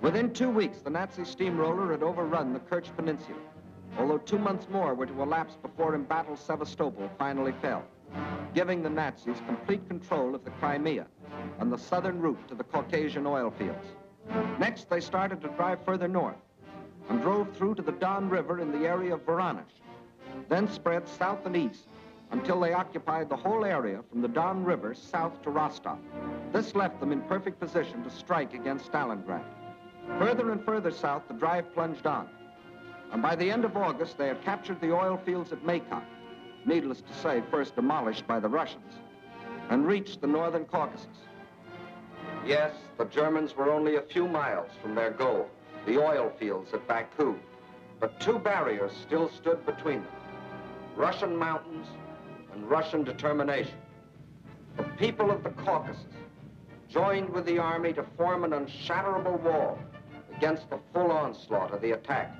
S1: Within 2 weeks, the Nazi steamroller had overrun the Kerch Peninsula, although 2 months more were to elapse before embattled Sevastopol finally fell, giving the Nazis complete control of the Crimea and the southern route to the Caucasian oil fields. Next, they started to drive further north and drove through to the Don River in the area of Voronezh, then spread south and east until they occupied the whole area from the Don River south to Rostov. This left them in perfect position to strike against Stalingrad. Further and further south, the drive plunged on, and by the end of August, they had captured the oil fields at Maykock, needless to say, first demolished by the Russians, and reached the northern Caucasus. Yes, the Germans were only a few miles from their goal, the oil fields at Baku, but two barriers still stood between them, Russian mountains and Russian determination. The people of the Caucasus joined with the army to form an unshatterable wall against the full onslaught of the attack.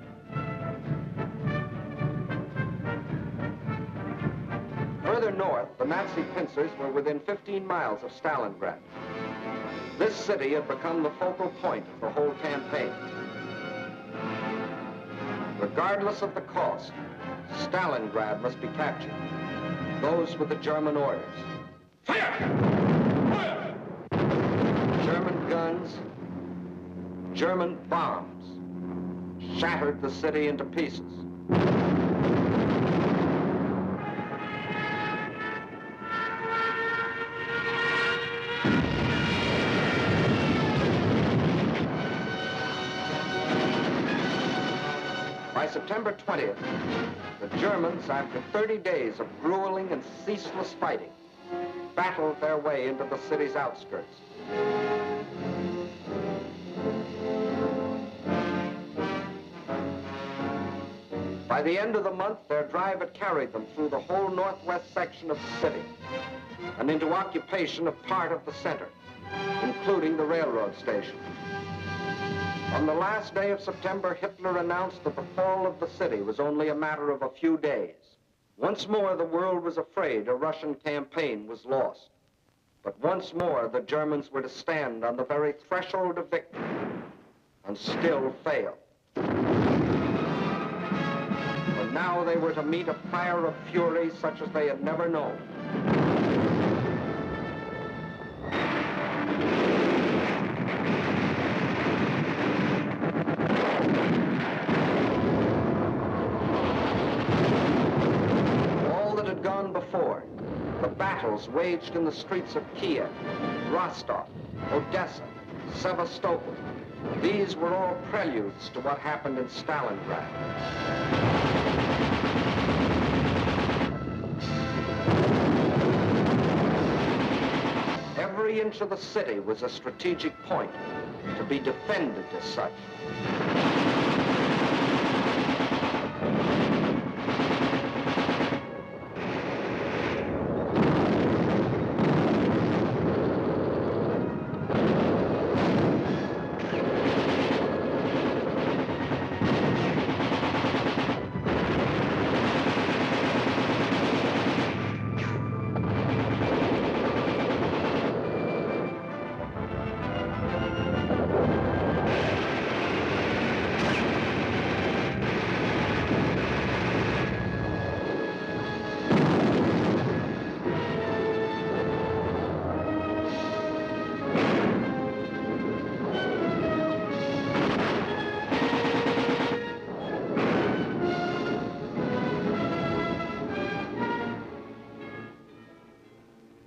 S1: Further north, the Nazi pincers were within 15 miles of Stalingrad. This city had become the focal point of the whole campaign. Regardless of the cost, Stalingrad must be captured. Those were the German orders.
S2: Fire! Fire!
S1: German guns, German bombs shattered the city into pieces. By September 20th, the Germans, after 30 days of grueling and ceaseless fighting, battled their way into the city's outskirts. By the end of the month, their drive had carried them through the whole northwest section of the city and into occupation of part of the center, including the railroad station. On the last day of September, Hitler announced that the fall of the city was only a matter of a few days. Once more, the world was afraid a Russian campaign was lost. But once more, the Germans were to stand on the very threshold of victory and still fail. And now they were to meet a fire of fury such as they had never known. Before, the battles waged in the streets of Kiev, Rostov, Odessa, Sevastopol, these were all preludes to what happened in Stalingrad. Every inch of the city was a strategic point to be defended as such.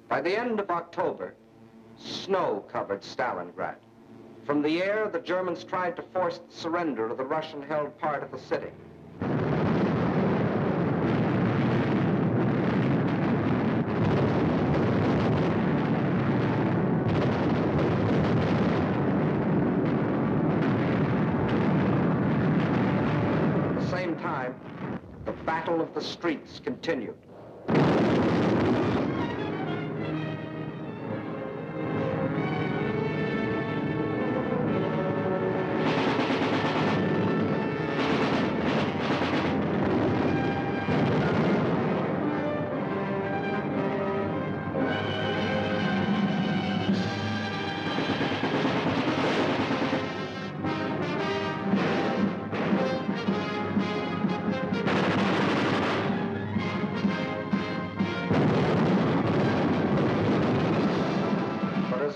S1: By the end of October, snow covered Stalingrad. From the air, the Germans tried to force the surrender of the Russian-held part of the city. At the same time, the battle of the streets continued.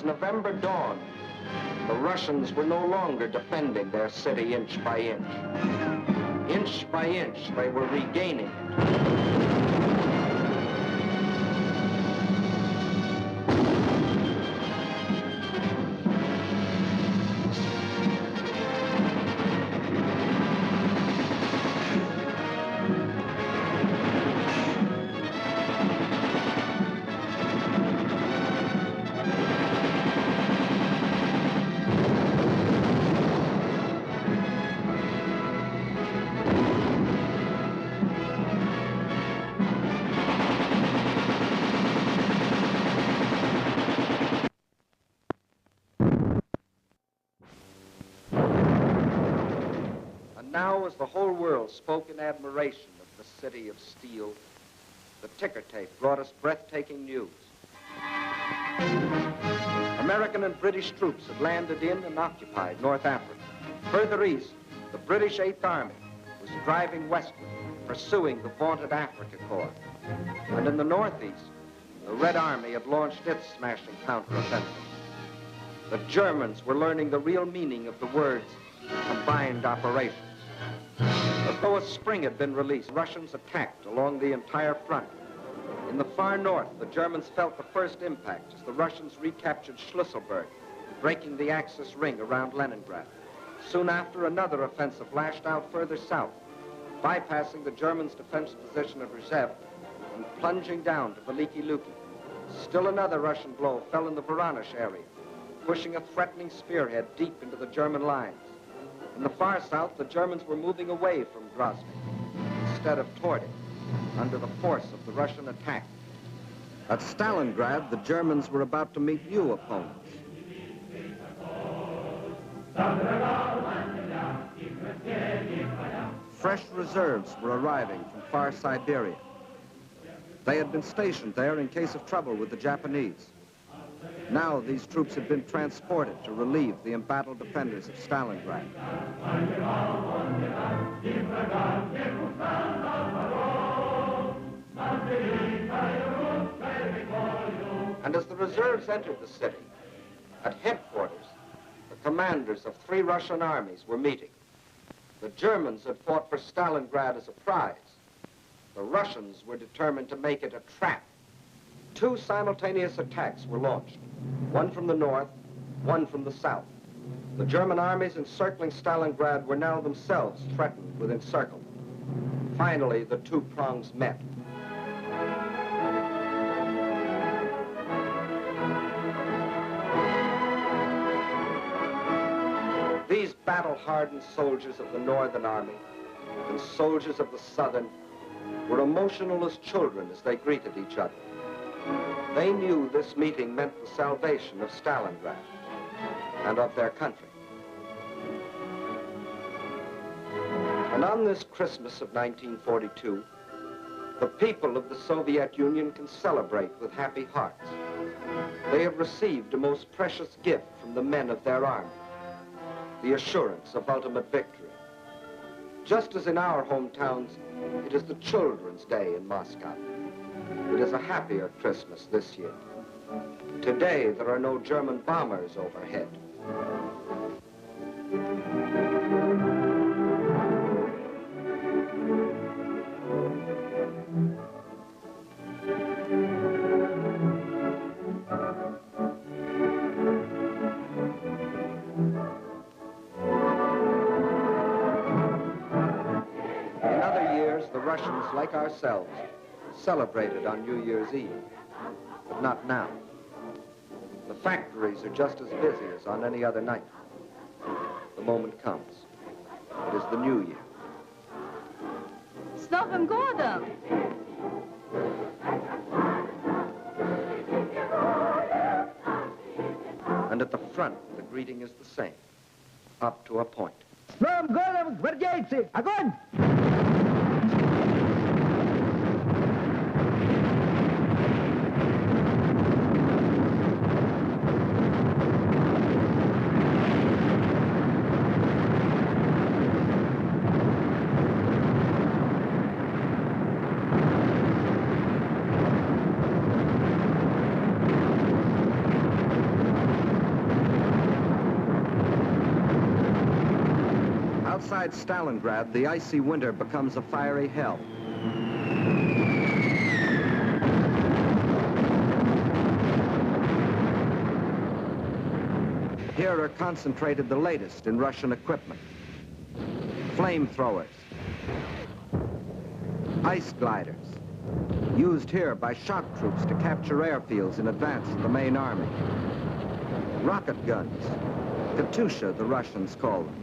S1: November dawned, the Russians were no longer defending their city inch by inch. Inch by inch, they were regaining it. Now, as the whole world spoke in admiration of the city of steel, the ticker tape brought us breathtaking news. American and British troops had landed in and occupied North Africa. Further east, the British 8th Army was driving westward, pursuing the vaunted Africa Corps. And in the northeast, the Red Army had launched its smashing counteroffensive. The Germans were learning the real meaning of the words combined operations. As though a spring had been released, Russians attacked along the entire front. In the far north, the Germans felt the first impact as the Russians recaptured Schlüsselburg, breaking the Axis ring around Leningrad. Soon after, another offensive lashed out further south, bypassing the Germans' defense position at Rzhev and plunging down to Veliki Luki. Still another Russian blow fell in the Voronezh area, pushing a threatening spearhead deep into the German lines. In the far south, the Germans were moving away from Grozny, instead of toward it, under the force of the Russian attack. At Stalingrad, the Germans were about to meet new opponents. Fresh reserves were arriving from far Siberia. They had been stationed there in case of trouble with the Japanese. Now these troops had been transported to relieve the embattled defenders of Stalingrad. And as the reserves entered the city, at headquarters, the commanders of 3 Russian armies were meeting. The Germans had fought for Stalingrad as a prize. The Russians were determined to make it a trap. 2 simultaneous attacks were launched, one from the north, one from the south. The German armies encircling Stalingrad were now themselves threatened with encirclement. Finally, the 2 prongs met. These battle-hardened soldiers of the Northern Army and soldiers of the Southern were emotional as children as they greeted each other. They knew this meeting meant the salvation of Stalingrad and of their country. And on this Christmas of 1942, the people of the Soviet Union can celebrate with happy hearts. They have received a most precious gift from the men of their army, the assurance of ultimate victory. Just as in our hometowns, it is the Children's Day in Moscow. It is a happier Christmas this year. Today, there are no German bombers overhead. Russians, like ourselves, celebrated on New Year's Eve, but not now. The factories are just as busy as on any other night. The moment comes. It is the New Year.
S7: С Новым годом!
S1: And at the front, the greeting is the same, up to a point.
S8: С Новым годом, гвардейцы! Огонь!
S1: Outside Stalingrad, the icy winter becomes a fiery hell. Here are concentrated the latest in Russian equipment. Flamethrowers, ice gliders, used here by shock troops to capture airfields in advance of the main army. Rocket guns, Katyusha, the Russians call them.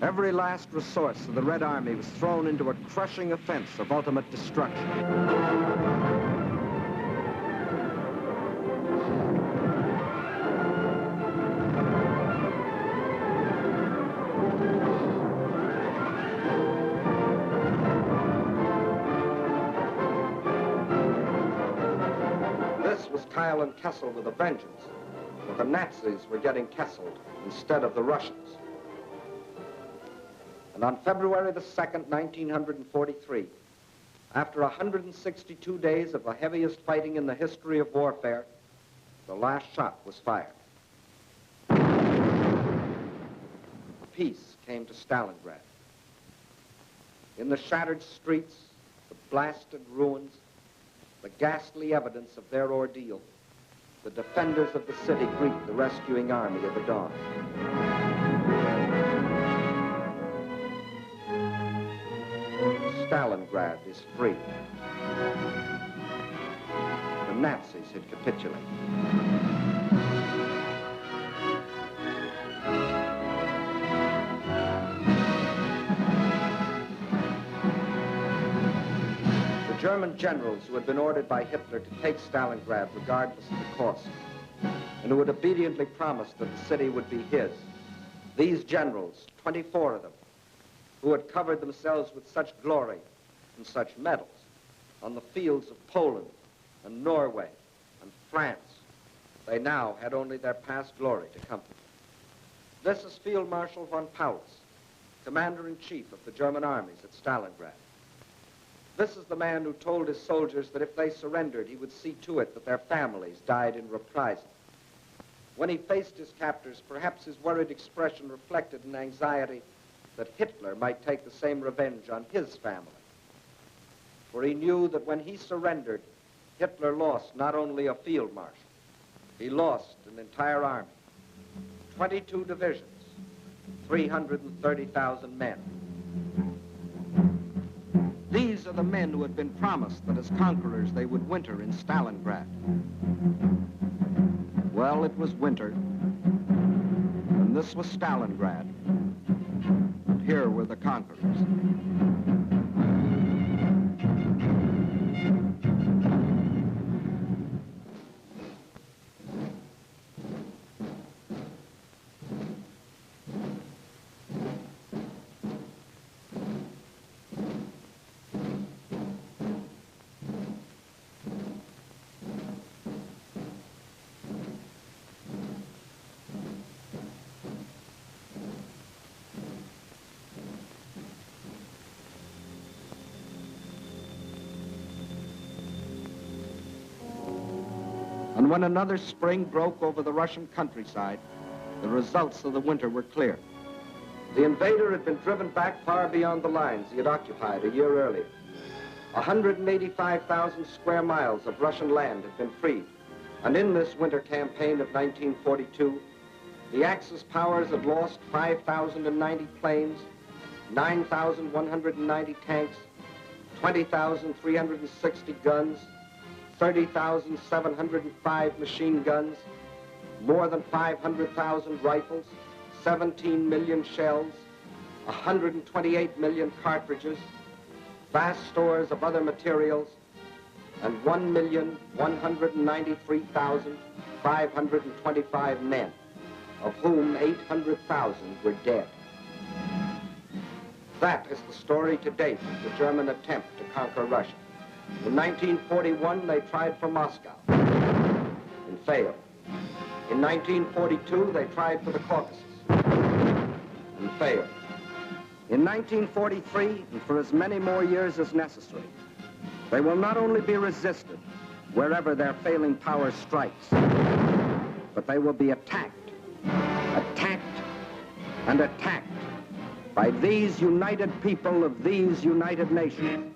S1: Every last resource of the Red Army was thrown into a crushing offense of ultimate destruction. This was Kyle and Kessel with a vengeance, but the Nazis were getting Kesseled instead of the Russians. And on February the 2nd, 1943, after 162 days of the heaviest fighting in the history of warfare, the last shot was fired. peace came to Stalingrad. In the shattered streets, the blasted ruins, the ghastly evidence of their ordeal, the defenders of the city greet the rescuing army of the dawn. Stalingrad is free. The Nazis had capitulated. The German generals who had been ordered by Hitler to take Stalingrad regardless of the cost, and who had obediently promised that the city would be his, these generals, 24 of them, who had covered themselves with such glory and such medals on the fields of Poland and Norway and France, they now had only their past glory to comfort them. This is Field Marshal von Paulus, Commander-in-Chief of the German armies at Stalingrad. This is the man who told his soldiers that if they surrendered, he would see to it that their families died in reprisal. When he faced his captors, perhaps his worried expression reflected an anxiety that Hitler might take the same revenge on his family. For he knew that when he surrendered, Hitler lost not only a field marshal, he lost an entire army, 22 divisions, 330,000 men. These are the men who had been promised that as conquerors they would winter in Stalingrad. Well, it was winter, and this was Stalingrad. And here were the conquerors. And when another spring broke over the Russian countryside, the results of the winter were clear. The invader had been driven back far beyond the lines he had occupied a year earlier. 185,000 square miles of Russian land had been freed. And in this winter campaign of 1942, the Axis powers had lost 5,090 planes, 9,190 tanks, 20,360 guns, 30,705 machine guns, more than 500,000 rifles, 17 million shells, 128 million cartridges, vast stores of other materials, and 1,193,525 men, of whom 800,000 were dead. That is the story to date of the German attempt to conquer Russia. In 1941, they tried for Moscow and failed. In 1942, they tried for the Caucasus and failed. In 1943, and for as many more years as necessary, they will not only be resisted wherever their failing power strikes, but they will be attacked, attacked, and attacked by these united people of these united nations.